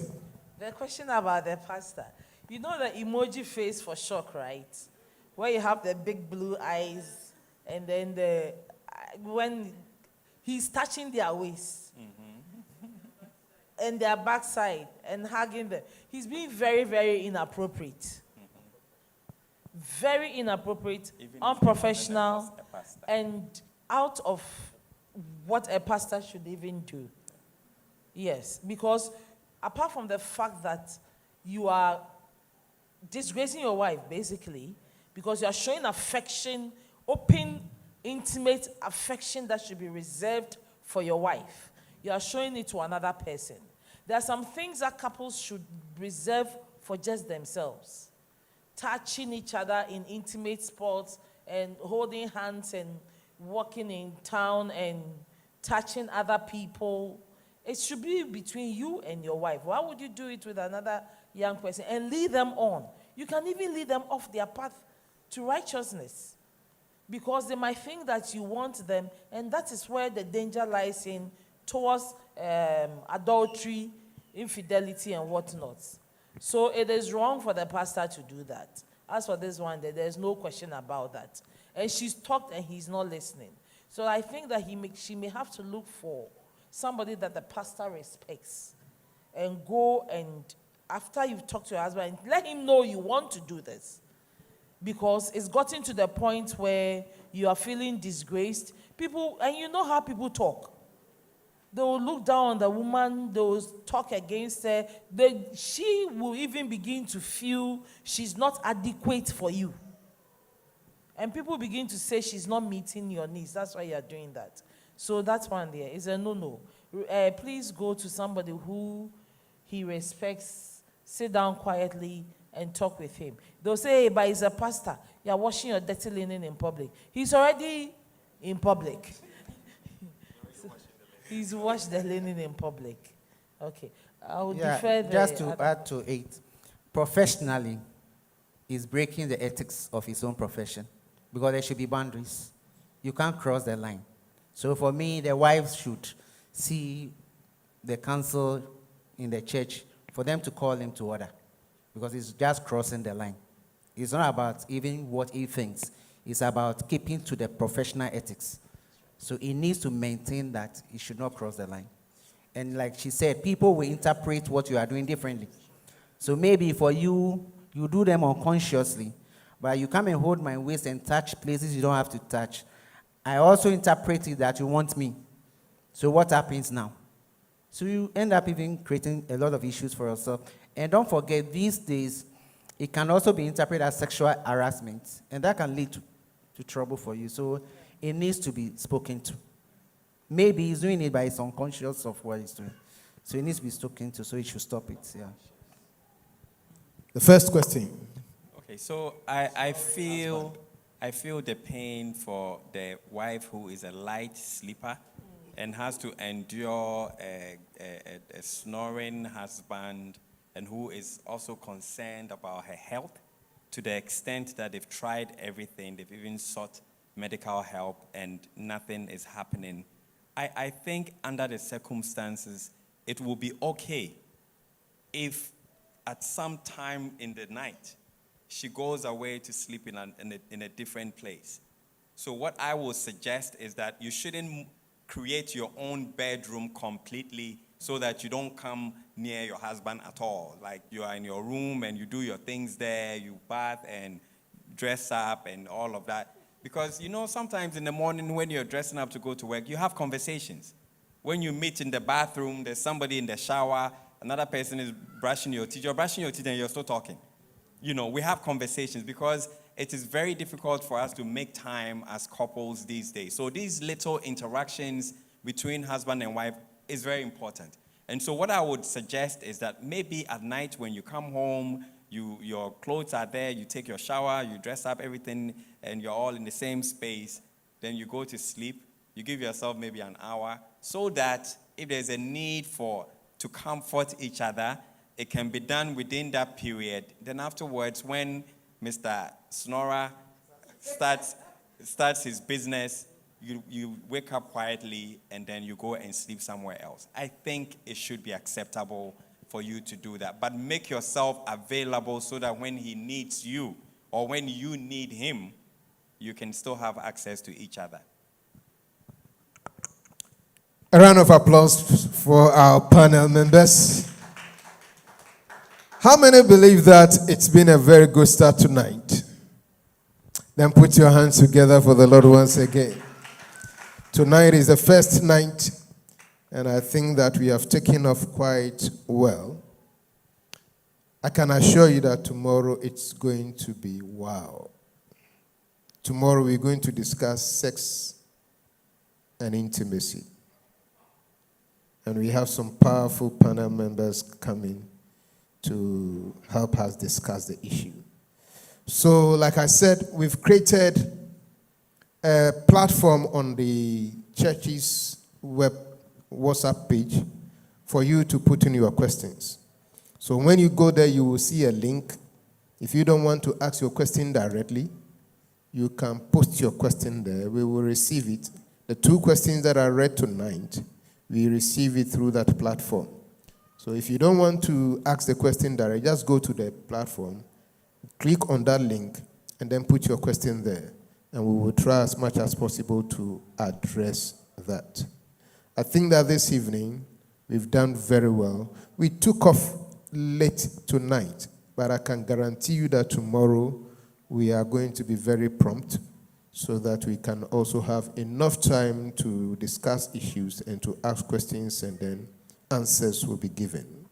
Speaker 5: The question about the pastor. You know the emoji face for shock, right? Where you have the big blue eyes, and then when he's touching their waist and their backside and hugging them. He's being very, very inappropriate. Very inappropriate,
Speaker 4: Even if
Speaker 5: unprofessional,
Speaker 4: he wasn't a pastor.
Speaker 5: and out of what a pastor should even do. Yes, because apart from the fact that you are disgracing your wife, basically, because you are showing affection, open, intimate affection that should be reserved for your wife. You are showing it to another person. There are some things that couples should reserve for just themselves. Touching each other in intimate spots and holding hands and walking in town and touching other people. It should be between you and your wife. Why would you do it with another young person and lead them on? You can even lead them off their path to righteousness, because they might think that you want them, and that is where the danger lies in towards adultery, infidelity, and whatnot. So it is wrong for the pastor to do that. As for this one, there's no question about that. And she's talked and he's not listening. So I think that she may have to look for somebody that the pastor respects and go, and after you've talked to your husband, let him know you want to do this. Because it's gotten to the point where you are feeling disgraced. People, and you know how people talk. They will look down on the woman, they will talk against her. She will even begin to feel she's not adequate for you. And people begin to say she's not meeting your needs. That's why you're doing that. So that's one there. It's a no-no. Please go to somebody who he respects, sit down quietly, and talk with him. They'll say, hey, but he's a pastor. You're washing your dirty linen in public. He's already in public. He's washed the linen in public. Okay. I would defer the
Speaker 6: just to
Speaker 5: other-
Speaker 6: add to it, professionally, he's breaking the ethics of his own profession, because there should be boundaries. You can't cross the line. So for me, the wives should see the council in the church for them to call him to order, because it's just crossing the line. It's not about even what he thinks. It's about keeping to the professional ethics. So he needs to maintain that he should not cross the line. And like she said, people will interpret what you are doing differently. So maybe for you, you do them unconsciously, but you come and hold my waist and touch places you don't have to touch. I also interpret it that you want me. So what happens now? So you end up even creating a lot of issues for yourself. And don't forget, these days, it can also be interpreted as sexual harassment, and that can lead to trouble for you. So it needs to be spoken to. Maybe he's doing it, but he's unconscious of what he's doing. So it needs to be spoken to, so he should stop it. Yeah.
Speaker 2: The first question.
Speaker 4: Okay, so I feel the pain for the wife who is a light sleeper and has to endure a snoring husband, and who is also concerned about her health, to the extent that they've tried everything, they've even sought medical help, and nothing is happening. I think under the circumstances, it will be okay if at some time in the night, she goes away to sleep in a different place. So what I will suggest is that you shouldn't create your own bedroom completely so that you don't come near your husband at all. Like you are in your room and you do your things there, you bath and dress up and all of that. Because, sometimes in the morning when you're dressing up to go to work, you have conversations. When you meet in the bathroom, there's somebody in the shower, another person is brushing your teeth. You're brushing your teeth and you're still talking. We have conversations because it is very difficult for us to make time as couples these days. So these little interactions between husband and wife is very important. And so what I would suggest is that maybe at night when you come home, your clothes are there, you take your shower, you dress up, everything, and you're all in the same space. Then you go to sleep. You give yourself maybe an hour so that if there's a need to comfort each other, it can be done within that period. Then afterwards, when Mr. Snorer starts his business, you wake up quietly and then you go and sleep somewhere else. I think it should be acceptable for you to do that. But make yourself available so that when he needs you or when you need him, you can still have access to each other.
Speaker 2: A round of applause for our panel members. How many believe that it's been a very good start tonight? Then put your hands together for the Lord once again. Tonight is the first night, and I think that we have taken off quite well. I can assure you that tomorrow it's going to be wow. Tomorrow we're going to discuss sex and intimacy. And we have some powerful panel members coming to help us discuss the issue. So, like I said, we've created a platform on the church's WhatsApp page for you to put in your questions. So when you go there, you will see a link. If you don't want to ask your question directly, you can post your question there. We will receive it. The 2 questions that are read tonight, we receive it through that platform. So if you don't want to ask the question directly, just go to the platform, click on that link, and then put your question there. And we will try as much as possible to address that. I think that this evening, we've done very well. We took off late tonight, but I can guarantee you that tomorrow we are going to be very prompt so that we can also have enough time to discuss issues and to ask questions, and then answers will be given.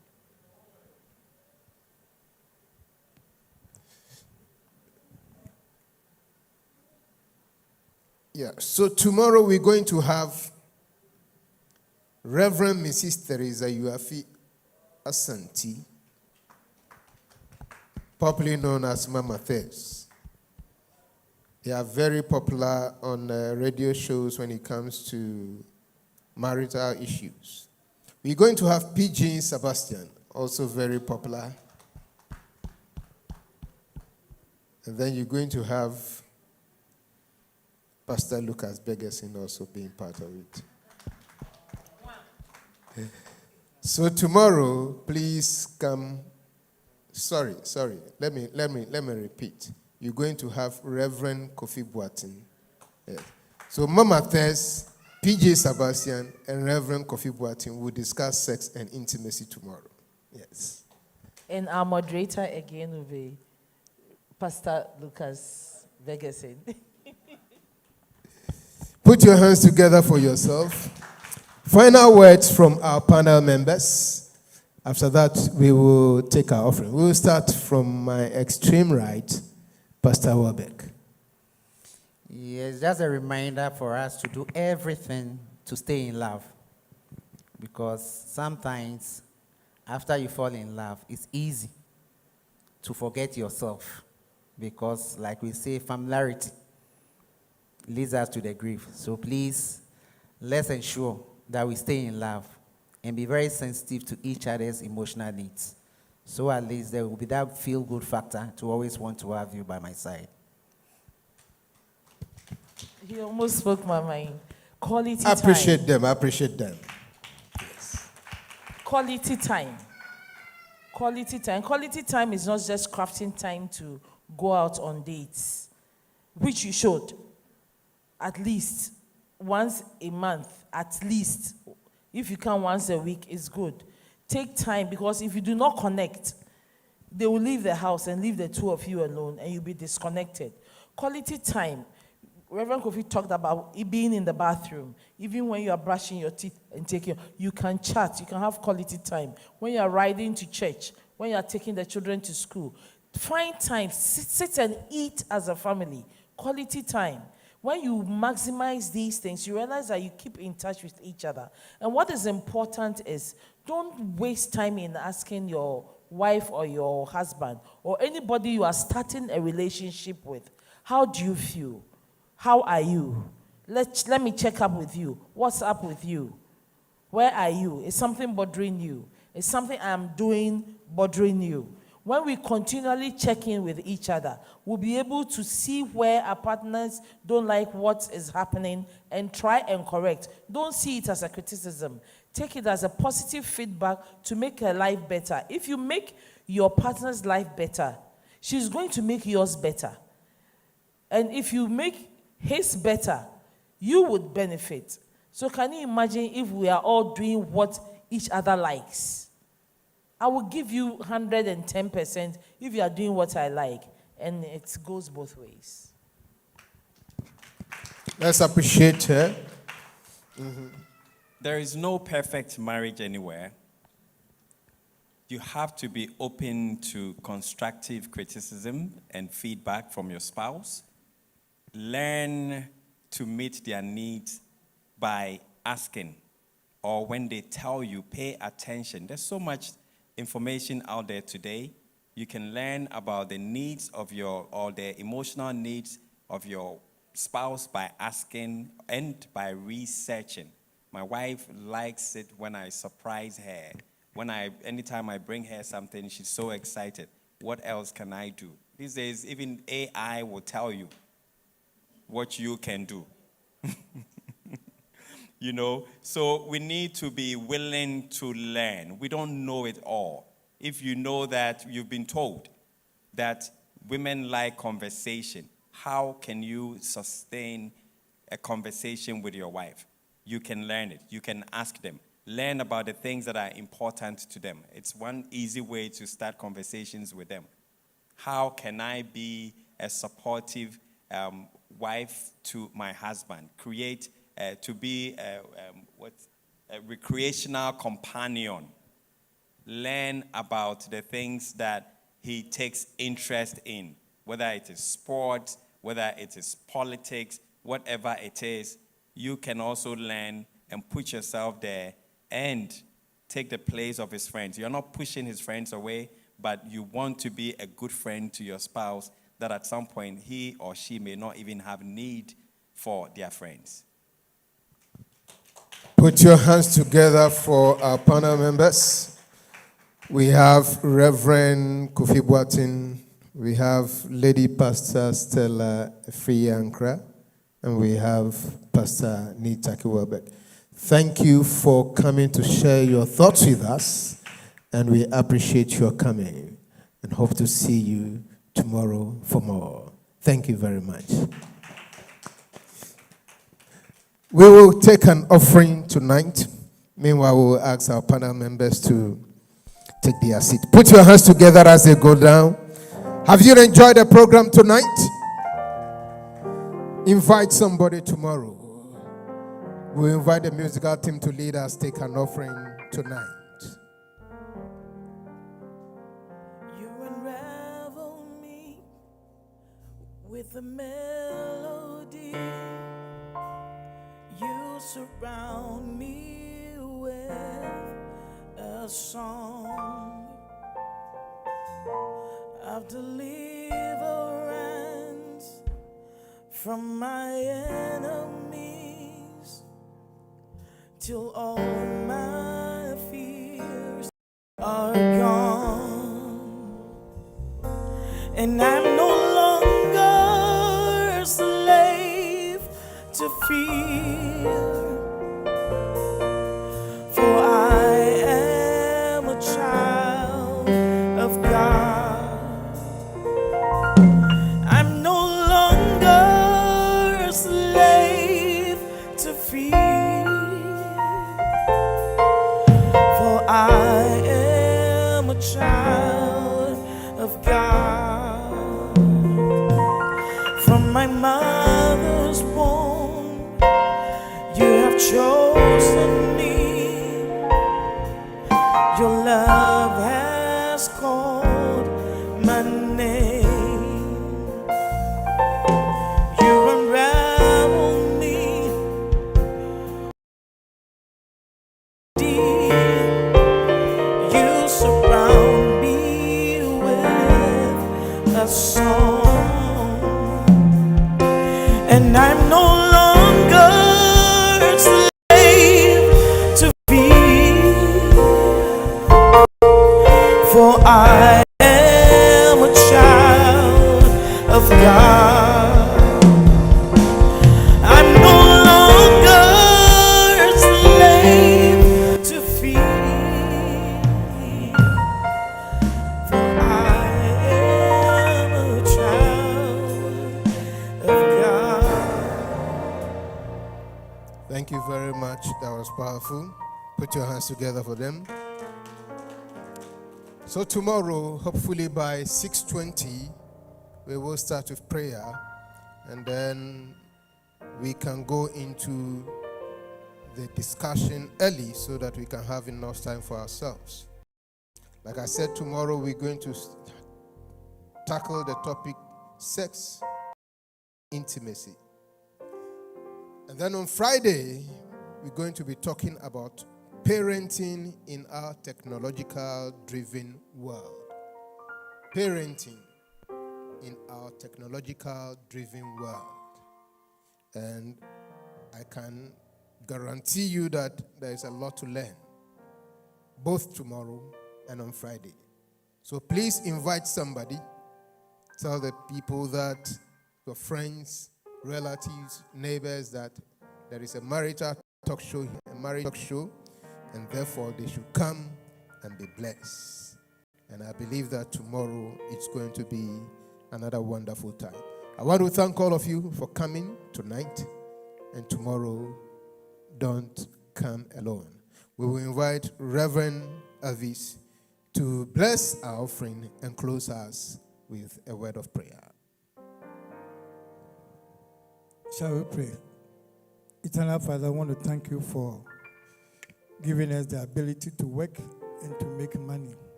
Speaker 2: Yeah, so tomorrow we're going to have Reverend Mrs. Teresa Uafi Asante, popularly known as Mama Thes. They are very popular on radio shows when it comes to marital issues. We're going to have PG Sebastian, also very popular. And then you're going to have Pastor Lucas Begerson also being part of it. So tomorrow, please come. Sorry. Let me repeat. You're going to have Reverend Kofi Boateng. Yes. So Mama Thes, PJ Sebastian, and Reverend Kofi Boateng will discuss sex and intimacy tomorrow. Yes.
Speaker 5: And our moderator again will be Pastor Lucas Begerson.
Speaker 2: Put your hands together for yourself. Final words from our panel members. After that, we will take our offering. We will start from my extreme right, Pastor Warbeck.
Speaker 6: Yes, just a reminder for us to do everything to stay in love. Because sometimes, after you fall in love, it's easy to forget yourself. Because, like we say, familiarity leads us to the grave. So please, let's ensure that we stay in love and be very sensitive to each other's emotional needs. So at least there will be that feel-good factor to always want to have you by my side.
Speaker 5: He almost spoke my mind. Quality
Speaker 2: I appreciate
Speaker 5: time.
Speaker 2: them. I appreciate them. Yes.
Speaker 5: Quality time. Quality time. Quality time is not just crafting time to go out on dates, which you should. At least once a month, at least. If you can once a week, it's good. Take time, because if you do not connect, they will leave the house and leave the two of you alone, and you'll be disconnected. Quality time. Reverend Kofi talked about it being in the bathroom. Even when you are brushing your teeth and taking, you can chat, you can have quality time. When you are riding to church, when you are taking the children to school, find time, sit and eat as a family, quality time. When you maximize these things, you realize that you keep in touch with each other. And what is important is, don't waste time in asking your wife or your husband or anybody you are starting a relationship with, how do you feel? How are you? Let me check up with you. What's up with you? Where are you? Is something bothering you? Is something I'm doing bothering you? When we continually check in with each other, we'll be able to see where our partners don't like what is happening and try and correct. Don't see it as a criticism. Take it as a positive feedback to make her life better. If you make your partner's life better, she's going to make yours better. And if you make his better, you would benefit. So can you imagine if we are all doing what each other likes? I will give you 110% if you are doing what I like. And it goes both ways.
Speaker 2: Let's appreciate her.
Speaker 4: There is no perfect marriage anywhere. You have to be open to constructive criticism and feedback from your spouse. Learn to meet their needs by asking, or when they tell you, pay attention. There's so much information out there today. You can learn about the needs of or the emotional needs of your spouse by asking and by researching. My wife likes it when I surprise her. Anytime I bring her something, she's so excited. What else can I do? These days, even AI will tell you what you can do. You know, so we need to be willing to learn. We don't know it all. If you know that you've been told that women like conversation, how can you sustain a conversation with your wife? You can learn it. You can ask them. Learn about the things that are important to them. It's one easy way to start conversations with them. How can I be a supportive wife to my husband? To be a recreational companion. Learn about the things that he takes interest in, whether it is sports, whether it is politics, whatever it is. You can also learn and put yourself there and take the place of his friends. You're not pushing his friends away, but you want to be a good friend to your spouse that at some point he or she may not even have need for their friends.
Speaker 2: Put your hands together for our panel members. We have Reverend Kofi Boatin, we have Lady Pastor Stella Friyankra, and we have Pastor Nitaki Welbeck. Thank you for coming to share your thoughts with us, and we appreciate your coming and hope to see you tomorrow for more. Thank you very much. We will take an offering tonight. Meanwhile, we will ask our panel members to take their seat. Put your hands together as they go down. Have you enjoyed the program tonight? Invite somebody tomorrow. We'll invite the musical team to lead us take an offering tonight.
Speaker 1: You unravel me with a melody. You surround me with a song of deliverance from my enemies, till all my fears are gone, and I'm no longer a slave to fear, for I am a child of God. I'm no longer a slave to fear, for I am a child of God. From my mother's chosen me. Your love has called my name. You unravel me deep. You surround me with a song, and I'm no longer a slave to fear, for I am a child of God. I'm no longer a slave to fear, for I am a child of God.
Speaker 2: Thank you very much. That was powerful. Put your hands together for them. So tomorrow, hopefully by 6:20, we will start with prayer, and then we can go into the discussion early so that we can have enough time for ourselves. Like I said, tomorrow we're going to tackle the topic sex, intimacy. And then on Friday, we're going to be talking about parenting in our technological-driven world. Parenting in our technological-driven world. And I can guarantee you that there is a lot to learn, both tomorrow and on Friday. So please invite somebody. Tell the people that, your friends, relatives, neighbors, that there is a marital talk show, and therefore they should come and be blessed. And I believe that tomorrow it's going to be another wonderful time. I want to thank all of you for coming tonight, and tomorrow don't come alone. We will invite Reverend Avis to bless our offering and close us with a word of prayer.
Speaker 7: Shall we pray? Eternal Father, I want to thank you for giving us the ability to work and to make money.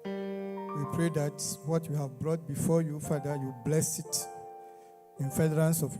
Speaker 7: We pray that what you have brought before you, Father, you bless it in furtherance of